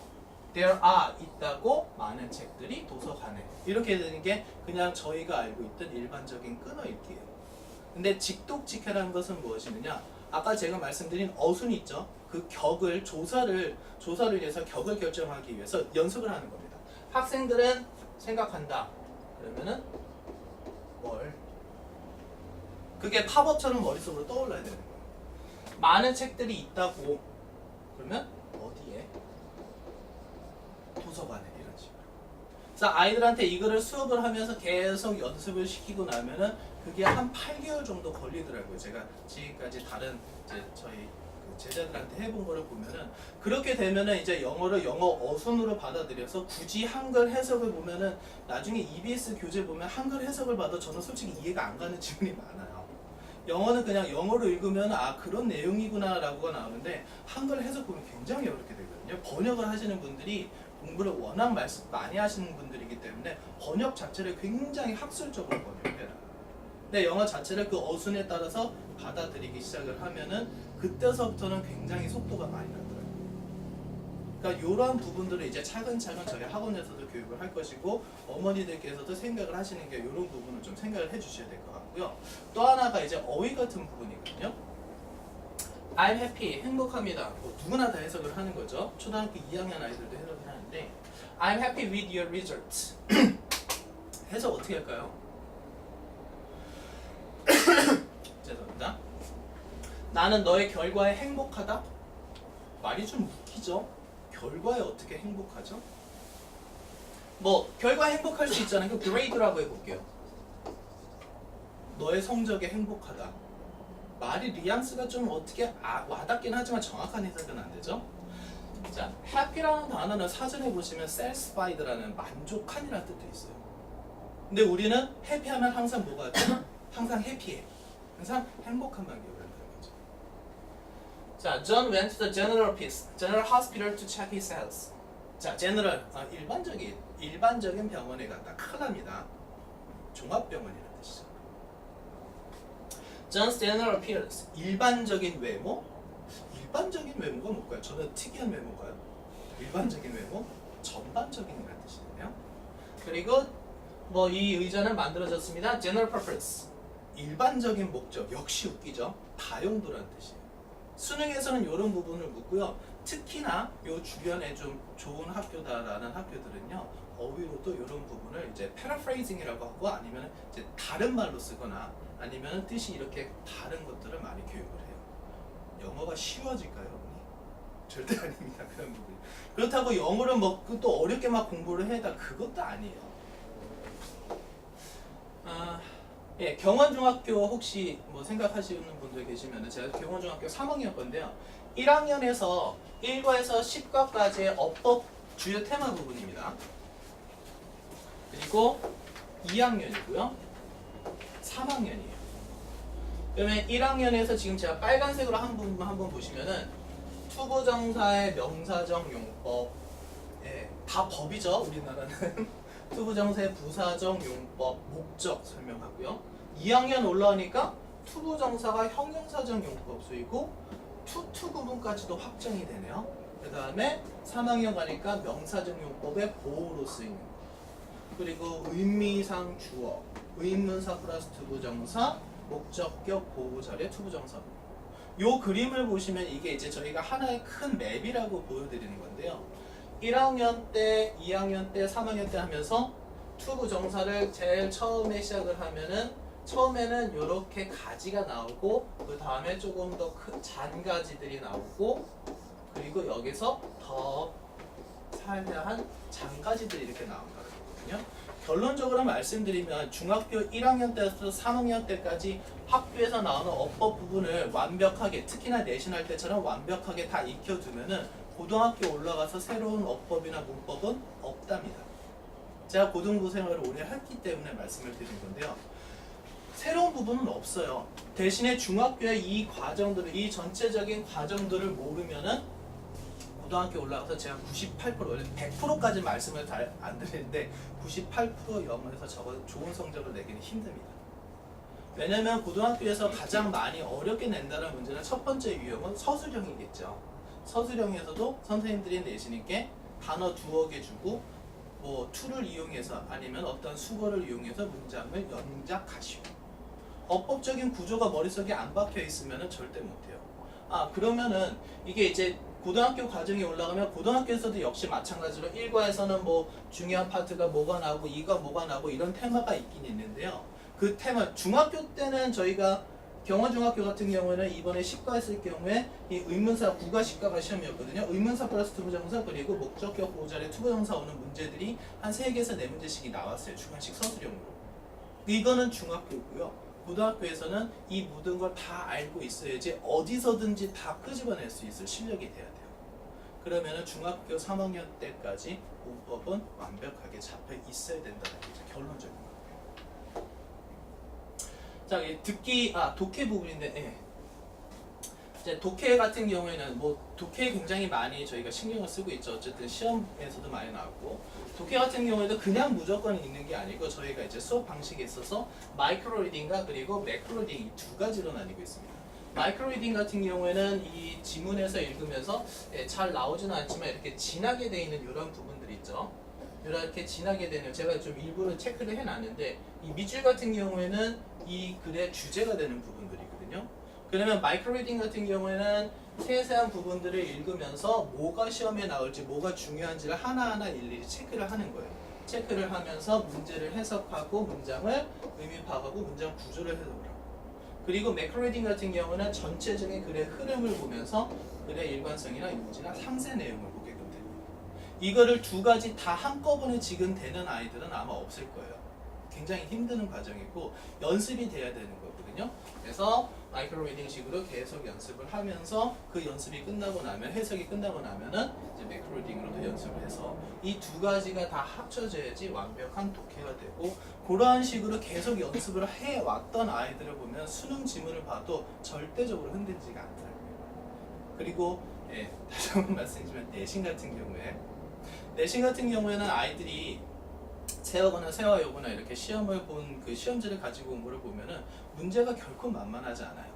there are 있다고 많은 책들이 도서관에 이렇게 되는 게 그냥 저희가 알고 있던 일반적인 끊어읽기예요. 근데 직독직해라는 것은 무엇이느냐? 아까 제가 말씀드린 어순이 있죠. 그 격을 조사를 위해서 격을 결정하기 위해서 연습을 하는 겁니다. 학생들은 생각한다. 그러면은 뭘? 그게 팝업처럼 머릿속으로 떠올라야 되는 거예요. 많은 책들이 있다고. 그러면 어디에? 도서관에 이런 식으로. 그래서 아이들한테 이거를 수업을 하면서 계속 연습을 시키고 나면은 그게 한 8개월 정도 걸리더라고요. 제가 지금까지 다른 이제 저희 제자들한테 해본 거를 보면은 그렇게 되면은 이제 영어를 영어 어순으로 받아들여서 굳이 한글 해석을 보면은 나중에 EBS 교재 보면 한글 해석을 봐도 저는 솔직히 이해가 안 가는 지문이 많아요. 영어는 그냥 영어로 읽으면 아 그런 내용이구나 라고가 나오는데 한글 해석 보면 굉장히 어렵게 되거든요. 번역을 하시는 분들이 공부를 워낙 많이 하시는 분들이기 때문에 번역 자체를 굉장히 학술적으로 번역을 해요. 근데 영어 자체를 그 어순에 따라서 받아들이기 시작을 하면은 그때서부터는 굉장히 속도가 많이 나더라고요. 그러니까 이러한 부분들을 이제 차근차근 저희 학원에서도 교육을 할 것이고 어머니들께서도 생각을 하시는 게 이런 부분을 좀 생각을 해주셔야 될 것 같고요. 또 하나가 이제 어휘 같은 부분이거든요. I'm happy, 행복합니다. 뭐 누구나 다 해석을 하는 거죠. 초등학교 2학년 아이들도 해석을 하는데 I'm happy with your results. 해석 어떻게 할까요? 죄송합니다. 나는 너의 결과에 행복하다? 말이 좀 웃기죠? 결과에 어떻게 행복하죠? 뭐 결과에 행복할 수 있잖아요. 그 grade라고 해볼게요. 너의 성적에 행복하다. 말이 뉘앙스가 좀 어떻게 와닿긴 하지만 정확한 해석은 안 되죠? 자, happy라는 단어는 사전에 보시면 satisfied라는 만족한이라는 뜻도 있어요. 근데 우리는 해피하면 항상 뭐가 있죠? 항상 해피해. 항상 행복한만 기억을 한다는 거죠. 자, John went to the general hospital to check his health. 자, general 일반적인 병원에 갔다. 큰일 납니다. 종합병원이라는 뜻이죠. John's general appearance. 일반적인 외모? 일반적인 외모가 뭘까요? 저는 특이한 외모가요. 일반적인 외모? 전반적인이라는 뜻이네요. 그리고 뭐 이 의자는 만들어졌습니다. General purpose. 일반적인 목적. 역시 웃기죠. 다용도라는 뜻이에요. 수능에서는 이런 부분을 묻고요. 특히나 이 주변에 좀 좋은 학교다라는 학교들은요. 어휘로도 이런 부분을 이제 paraphrasing이라고 하고 아니면 이제 다른 말로 쓰거나 아니면 뜻이 이렇게 다른 것들을 많이 교육을 해요. 영어가 쉬워질까요? 절대 아닙니다. 그런 부분이. 그렇다고 영어를 뭐 또 어렵게 막 공부를 해다 그것도 아니에요. 예, 경원중학교 혹시 뭐 생각하시는 분들 계시면 제가 경원중학교 3학년 건데요. 1학년에서 1과에서 10과까지의 어법 주요 테마 부분입니다. 그리고 2학년이고요. 3학년이에요. 그러면 1학년에서 지금 제가 빨간색으로 한 부분 한번 보시면은 투부정사의 명사적 용법, 예, 다 법이죠. 우리나라는 투부정사의 부사적 용법, 목적 설명하고요. 2학년 올라오니까 투부정사가 형용사적 용법 쓰이고 투 구분까지도 확정이 되네요. 그 다음에 3학년 가니까 명사적 용법의 보호로 쓰이는 거. 그리고 의미상 주어, 의문사 플러스 투부정사, 목적격 보호자료 투부정사. 요 그림을 보시면 이게 이제 저희가 하나의 큰 맵이라고 보여드리는 건데요. 1학년 때, 2학년 때, 3학년 때 하면서 투부정사를 제일 처음에 시작을 하면은 처음에는 이렇게 가지가 나오고 그 다음에 조금 더 큰 잔가지들이 나오고 그리고 여기서 더 상세한 잔가지들이 이렇게 나온다는 거거든요. 결론적으로 말씀드리면 중학교 1학년 때부터 3학년 때까지 학교에서 나오는 어법 부분을 완벽하게 특히나 내신할 때처럼 완벽하게 다 익혀두면은 고등학교 올라가서 새로운 어법이나 문법은 없답니다. 제가 고등부 생활을 오래 했기 때문에 말씀을 드린 건데요. 새로운 부분은 없어요. 대신에 중학교의 이 과정들을, 이 전체적인 과정들을 모르면은 고등학교 올라가서 제가 98% 원래 100%까지 말씀을 잘 안 드리는데 98% 영어에서 적어도 좋은 성적을 내기는 힘듭니다. 왜냐면 고등학교에서 가장 많이 어렵게 낸다는 문제는 첫 번째 유형은 서술형이겠죠. 서술형에서도 선생님들이 내시니까 단어 두어 개 주고 뭐 툴을 이용해서 아니면 어떤 수거를 이용해서 문장을 연작하시오. 어법적인 구조가 머릿속에 안 박혀 있으면 절대 못해요. 그러면은 이게 이제 고등학교 과정이 올라가면 고등학교에서도 역시 마찬가지로 1과에서는 뭐 중요한 파트가 뭐가 나오고 2가 뭐가 나오고 이런 테마가 있긴 있는데요. 그 테마 중학교 때는 저희가 경원중학교 같은 경우에는 이번에 10과 했을 경우에 이 의문사 9과 10과가 시험이었거든요. 의문사 플러스 투부정사 그리고 목적격 보호자의 투부정사 오는 문제들이 한 3개에서 4문제씩이 나왔어요. 주관식 서술형으로. 이거는 중학교고요. 고등학교에서는 이 모든 걸 다 알고 있어야지 어디서든지 다 끄집어낼 수 있을 실력이 돼야 돼요. 그러면은 중학교 3학년 때까지 문법은 완벽하게 잡혀 있어야 된다는 게 이제 결론적인 거예요. 자, 듣기 독해 부분인데, 이제 독해 같은 경우에는 뭐 독해 굉장히 많이 저희가 신경을 쓰고 있죠. 어쨌든 시험에서도 많이 나오고 독해 같은 경우에도 그냥 무조건 읽는 게 아니고 저희가 이제 수업 방식에 있어서 마이크로 리딩과 그리고 매크로 리딩 이 두 가지로 나뉘고 있습니다. 마이크로 리딩 같은 경우에는 이 지문에서 읽으면서 잘 나오지는 않지만 이렇게 진하게 돼 있는 이런 부분들이 있죠. 이렇게 진하게 되는 제가 좀 일부러 체크를 해놨는데 이 밑줄 같은 경우에는 이 글의 주제가 되는 부분들이거든요. 그러면 마이크로 리딩 같은 경우에는 세세한 부분들을 읽으면서 뭐가 시험에 나올지 뭐가 중요한지를 하나하나 일일이 체크를 하는 거예요. 체크를 하면서 문제를 해석하고 문장을 의미 파악하고 문장 구조를 해석을 하고 그리고 매크로 리딩 같은 경우는 전체적인 글의 흐름을 보면서 글의 일관성이나 유무지나 상세 내용을 보게끔 됩니다. 이거를 두 가지 다 한꺼번에 지금 되는 아이들은 아마 없을 거예요. 굉장히 힘든 과정이고 연습이 돼야 되는 거거든요. 그래서 마이크로 리딩식으로 계속 연습을 하면서 그 연습이 끝나고 나면 해석이 끝나고 나면은 이제 매크로 리딩으로도 연습을 해서 이 두 가지가 다 합쳐져야지 완벽한 독해가 되고 그러한 식으로 계속 연습을 해왔던 아이들을 보면 수능 지문을 봐도 절대적으로 흔들리지가 않더라고요. 그리고 다시 한번 말씀드리면 내신 같은 경우에는 아이들이 세어거나 세화여거나 이렇게 시험을 본 그 시험지를 가지고 온 거를 보면은 문제가 결코 만만하지 않아요.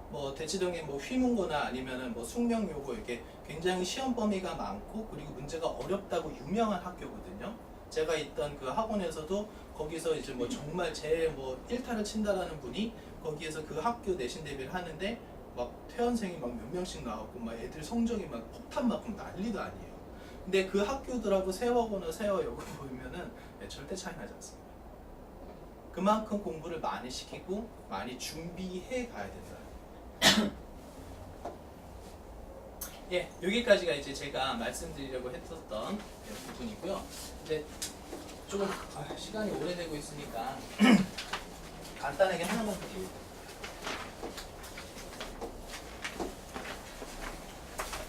뭐 대치동에 뭐 휘문거나 아니면은 뭐 숙명여고 이렇게 굉장히 시험 범위가 많고 그리고 문제가 어렵다고 유명한 학교거든요. 제가 있던 그 학원에서도 거기서 이제 뭐 정말 제일 뭐 1타를 친다라는 분이 거기에서 그 학교 내신 대비를 하는데 막 퇴원생이 막 몇 명씩 나왔고 막 애들 성적이 막 폭탄만큼 난리도 아니에요. 근데 그 학교들하고 세워거나 세워여고 보면은 절대 차이 나지 않습니다. 그만큼 공부를 많이 시키고 많이 준비해 가야 된다. 여기까지가 이제 제가 말씀드리려고 했었던 부분이고요. 이제 조금 시간이 오래되고 있으니까 간단하게 하나만 더 드릴게요.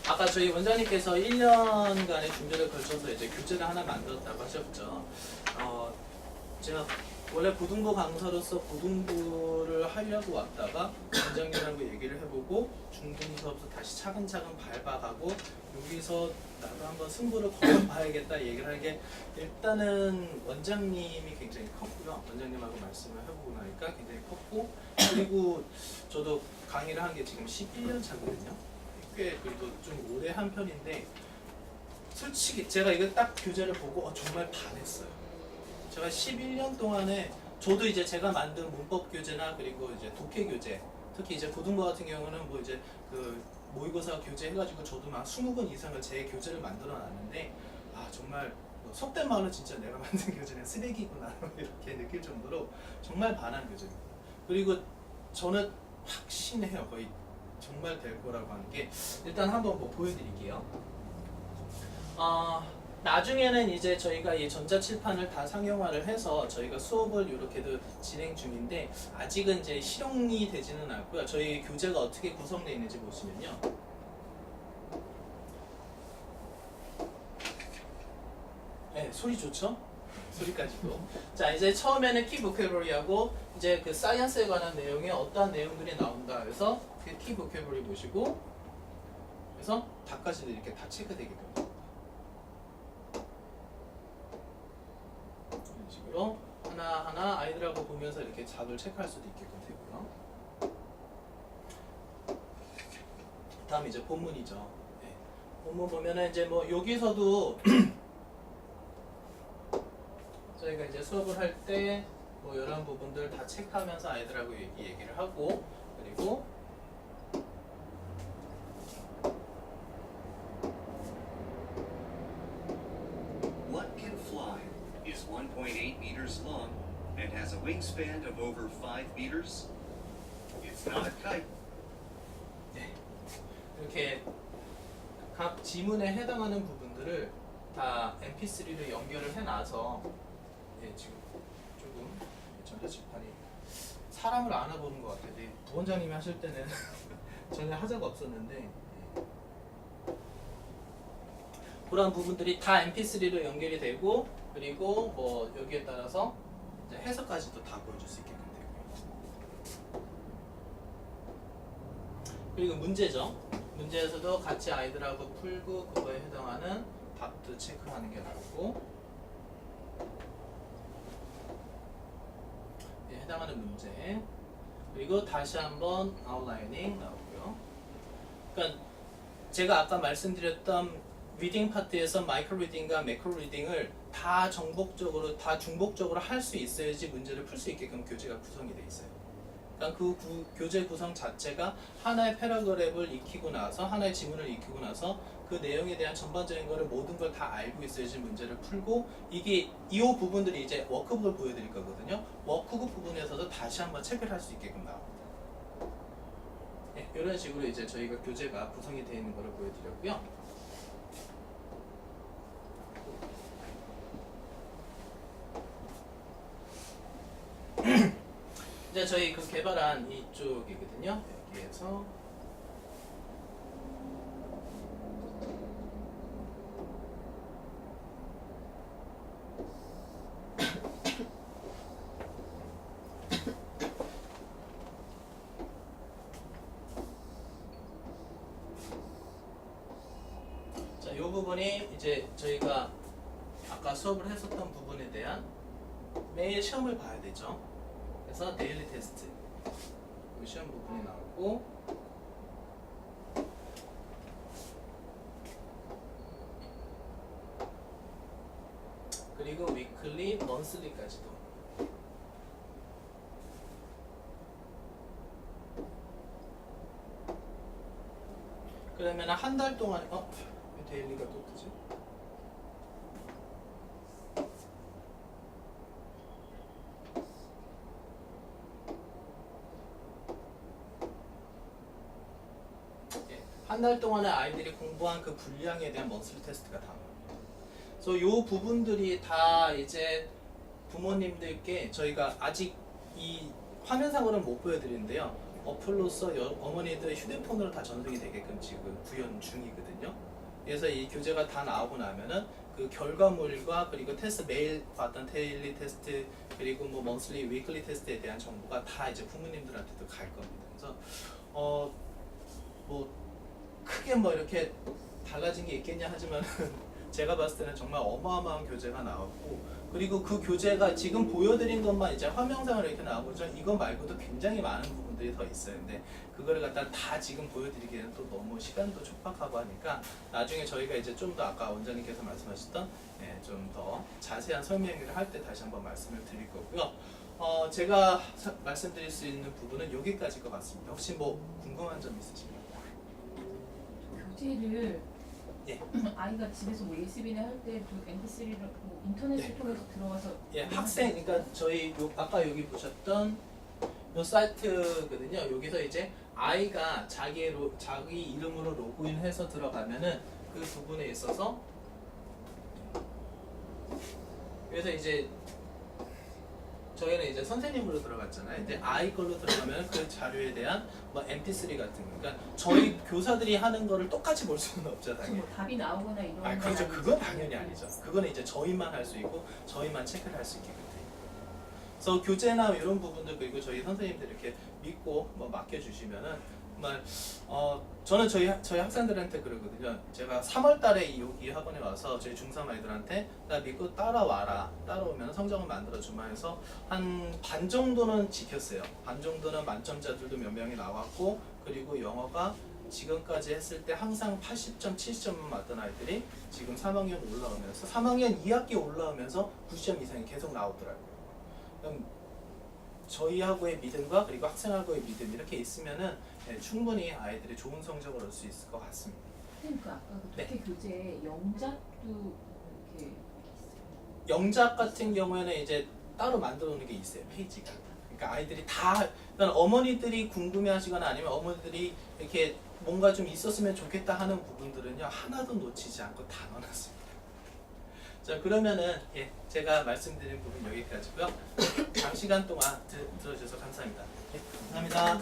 아까 저희 원장님께서 1년간의 준비를 걸쳐서 이제 교재를 하나 만들었다고 하셨죠. 제가 원래 고등부 강사로서 고등부를 하려고 왔다가 원장님하고 얘기를 해보고 중등 수업도 다시 차근차근 밟아가고 여기서 나도 한번 승부를 걸어봐야겠다 얘기를 하게 일단은 원장님이 굉장히 컸고요. 원장님하고 말씀을 해보고 나니까 굉장히 컸고 그리고 저도 강의를 한 게 지금 11년 차거든요. 꽤 그래도 좀 오래 한 편인데 솔직히 제가 이거 딱 교재를 보고 정말 반했어요. 제가 11년 동안에 저도 이제 제가 만든 문법 교재나 그리고 이제 독해 교재, 특히 이제 고등부 같은 경우는 뭐 이제 그 모의고사 교재 해가지고 저도 막 20권 이상을 제 교재를 만들어 놨는데 정말 속된 말로 진짜 내가 만든 교재는 쓰레기구나 이렇게 느낄 정도로 정말 반한 교재입니다. 그리고 저는 확신해요. 거의 정말 될 거라고 하는 게 일단 한번 뭐 보여드릴게요. 나중에는 이제 저희가 이 전자칠판을 다 상용화를 해서 저희가 수업을 이렇게도 진행 중인데 아직은 이제 실용이 되지는 않고요. 저희 교재가 어떻게 구성되어 있는지 보시면요. 네, 소리 좋죠? 소리까지도. 자, 이제 처음에는 키 보캐러리하고 이제 그 사이언스에 관한 내용에 어떠한 내용들이 나온다 해서 그 키 보캐러리 보시고 그래서 다까지도 이렇게 다 체크되게 됩니다. 이런 식으로 하나하나 아이들하고 보면서 이렇게 답을 체크할 수도 있게끔 되고요. 다음 이제 본문이죠. 네. 본문 보면은 이제 뭐 여기서도 저희가 이제 수업을 할 때 뭐 이런 부분들 다 체크하면서 아이들하고 얘기를 하고 그리고 What can fly, is 1.8 meters long, and has a wingspan of over 5 meters? It's not a kite. 네. 이렇게 각 지문에 해당하는 부분들을 다 mp3로 연결을 해놔서 지금 조금 전자칠판이 사람을 안아보는 것 같아요. 부원장님이 하실 때는 전혀 하자가 없었는데 그런 부분들이 다 mp3로 연결이 되고 그리고 뭐 여기에 따라서 이제 해석까지도 다 보여줄 수 있게끔 되고요. 그리고 문제죠. 문제에서도 같이 아이들하고 풀고 그거에 해당하는 답도 체크하는 게 나오고 해당하는 문제 그리고 다시 한번 아웃라이닝 나오고요. 그러니까 제가 아까 말씀드렸던 리딩 파트에서 마이크로 리딩과 매크로 리딩을 다 정복적으로 다 중복적으로 할 수 있어야지 문제를 풀 수 있게끔 교재가 구성이 돼 있어요. 그러니까 교재 구성 자체가 하나의 패러그래프를 익히고 나서 하나의 지문을 익히고 나서 그 내용에 대한 전반적인 거를 모든 걸 다 알고 있어야지 문제를 풀고 이게 이 부분들이 이제 워크북을 보여드릴 거거든요. 워크북 부분에서도 다시 한번 체크를 할 수 있게끔 나옵니다. 네, 이런 식으로 이제 저희가 교재가 구성이 되어 있는 거를 보여드렸고요. 이제 저희 그 개발한 이쪽이거든요. 여기에서 자, 이 부분이 이제 저희가 아까 수업을 했었던 부분에 대한 매일 시험을 봐야 되죠. 그래서 데일리 테스트 이 시험 부분이 나오고 그리고 위클리, 먼슬리까지도 그러면 한 달 동안 왜 데일리가 또 뜨지? 한 달 동안에 아이들이 공부한 그 분량에 대한 먼슬리 테스트가 다 나옵니다. 그래서 이 부분들이 다 이제 부모님들께 저희가 아직 이 화면상으로는 못 보여드리는데요. 어플로서 어머니들 휴대폰으로 다 전송이 되게끔 지금 구현 중이거든요. 그래서 이 교재가 다 나오고 나면은 그 결과물과 그리고 테스트 매일 봤던 데일리 테스트 그리고 뭐 먼슬리, 위클리 테스트에 대한 정보가 다 이제 부모님들한테도 갈 겁니다. 그래서 뭐 크게 뭐 이렇게 달라진 게 있겠냐 하지만 제가 봤을 때는 정말 어마어마한 교재가 나왔고 그리고 그 교재가 지금 보여드린 것만 이제 화면상으로 이렇게 나오죠. 이거 말고도 굉장히 많은 부분들이 더 있어요. 근데 그거를 갖다 다 지금 보여드리기에는 또 너무 시간도 촉박하고 하니까 나중에 저희가 이제 좀 더 아까 원장님께서 말씀하셨던 좀 더 자세한 설명을 할 때 다시 한번 말씀을 드릴 거고요. 제가 말씀드릴 수 있는 부분은 여기까지일 것 같습니다. 혹시 뭐 궁금한 점 있으신가요? 교재를 예. 아이가 집에서 뭐 예습이나 할 때 그 MP3를 뭐 인터넷을 예. 통해서 들어가서 예, 학생, 그러니까 저희 아까 여기 보셨던 요 사이트거든요. 여기서 이제 아이가 자기 이름으로 로그인해서 들어가면은 그 부분에 있어서 그래서 이제 저희는 이제 선생님으로 들어갔잖아요. 이제 아이 걸로 들어가면 그 자료에 대한 뭐 MP3 같은 거. 그러니까 저희 교사들이 하는 거를 똑같이 볼 수는 없죠, 혹시 당연히. 뭐 답이 나오거나 이런 건 그렇죠. 아니죠? 그건 당연히 아니죠. 그거는 이제 저희만 할 수 있고 저희만 체크를 할 수 있기 때문에. 그래서 교재나 이런 부분들 그리고 저희 선생님들 이렇게 믿고 뭐 맡겨주시면은 정말 저는 저희 학생들한테 그러거든요. 제가 3월달에 여기 학원에 와서 저희 중3 아이들한테 나 믿고 따라와라. 따라오면 성적을 만들어주마 해서 한 반 정도는 지켰어요. 반 정도는 만점자들도 몇 명이 나왔고 그리고 영어가 지금까지 했을 때 항상 80점, 70점만 맞던 아이들이 지금 3학년 올라오면서 3학년 2학기 올라오면서 90점 이상이 계속 나오더라고요. 그럼 저희하고의 믿음과 그리고 학생하고의 믿음 이렇게 있으면은 충분히 아이들이 좋은 성적을 얻을 수 있을 것 같습니다. 선생님 그 아까 그 네. 독해 교재에 영작도 이렇게 있어요. 영작 같은 경우에는 이제 따로 만들어 놓은 게 있어요. 페이지가. 그러니까 아이들이 다 그러니까 어머니들이 궁금해하시거나 아니면 어머니들이 이렇게 뭔가 좀 있었으면 좋겠다 하는 부분들은요 하나도 놓치지 않고 다 넣어놨습니다. 자 그러면은 제가 말씀드린 부분 여기까지고요. 장시간 동안 들어주셔서 감사합니다. 감사합니다.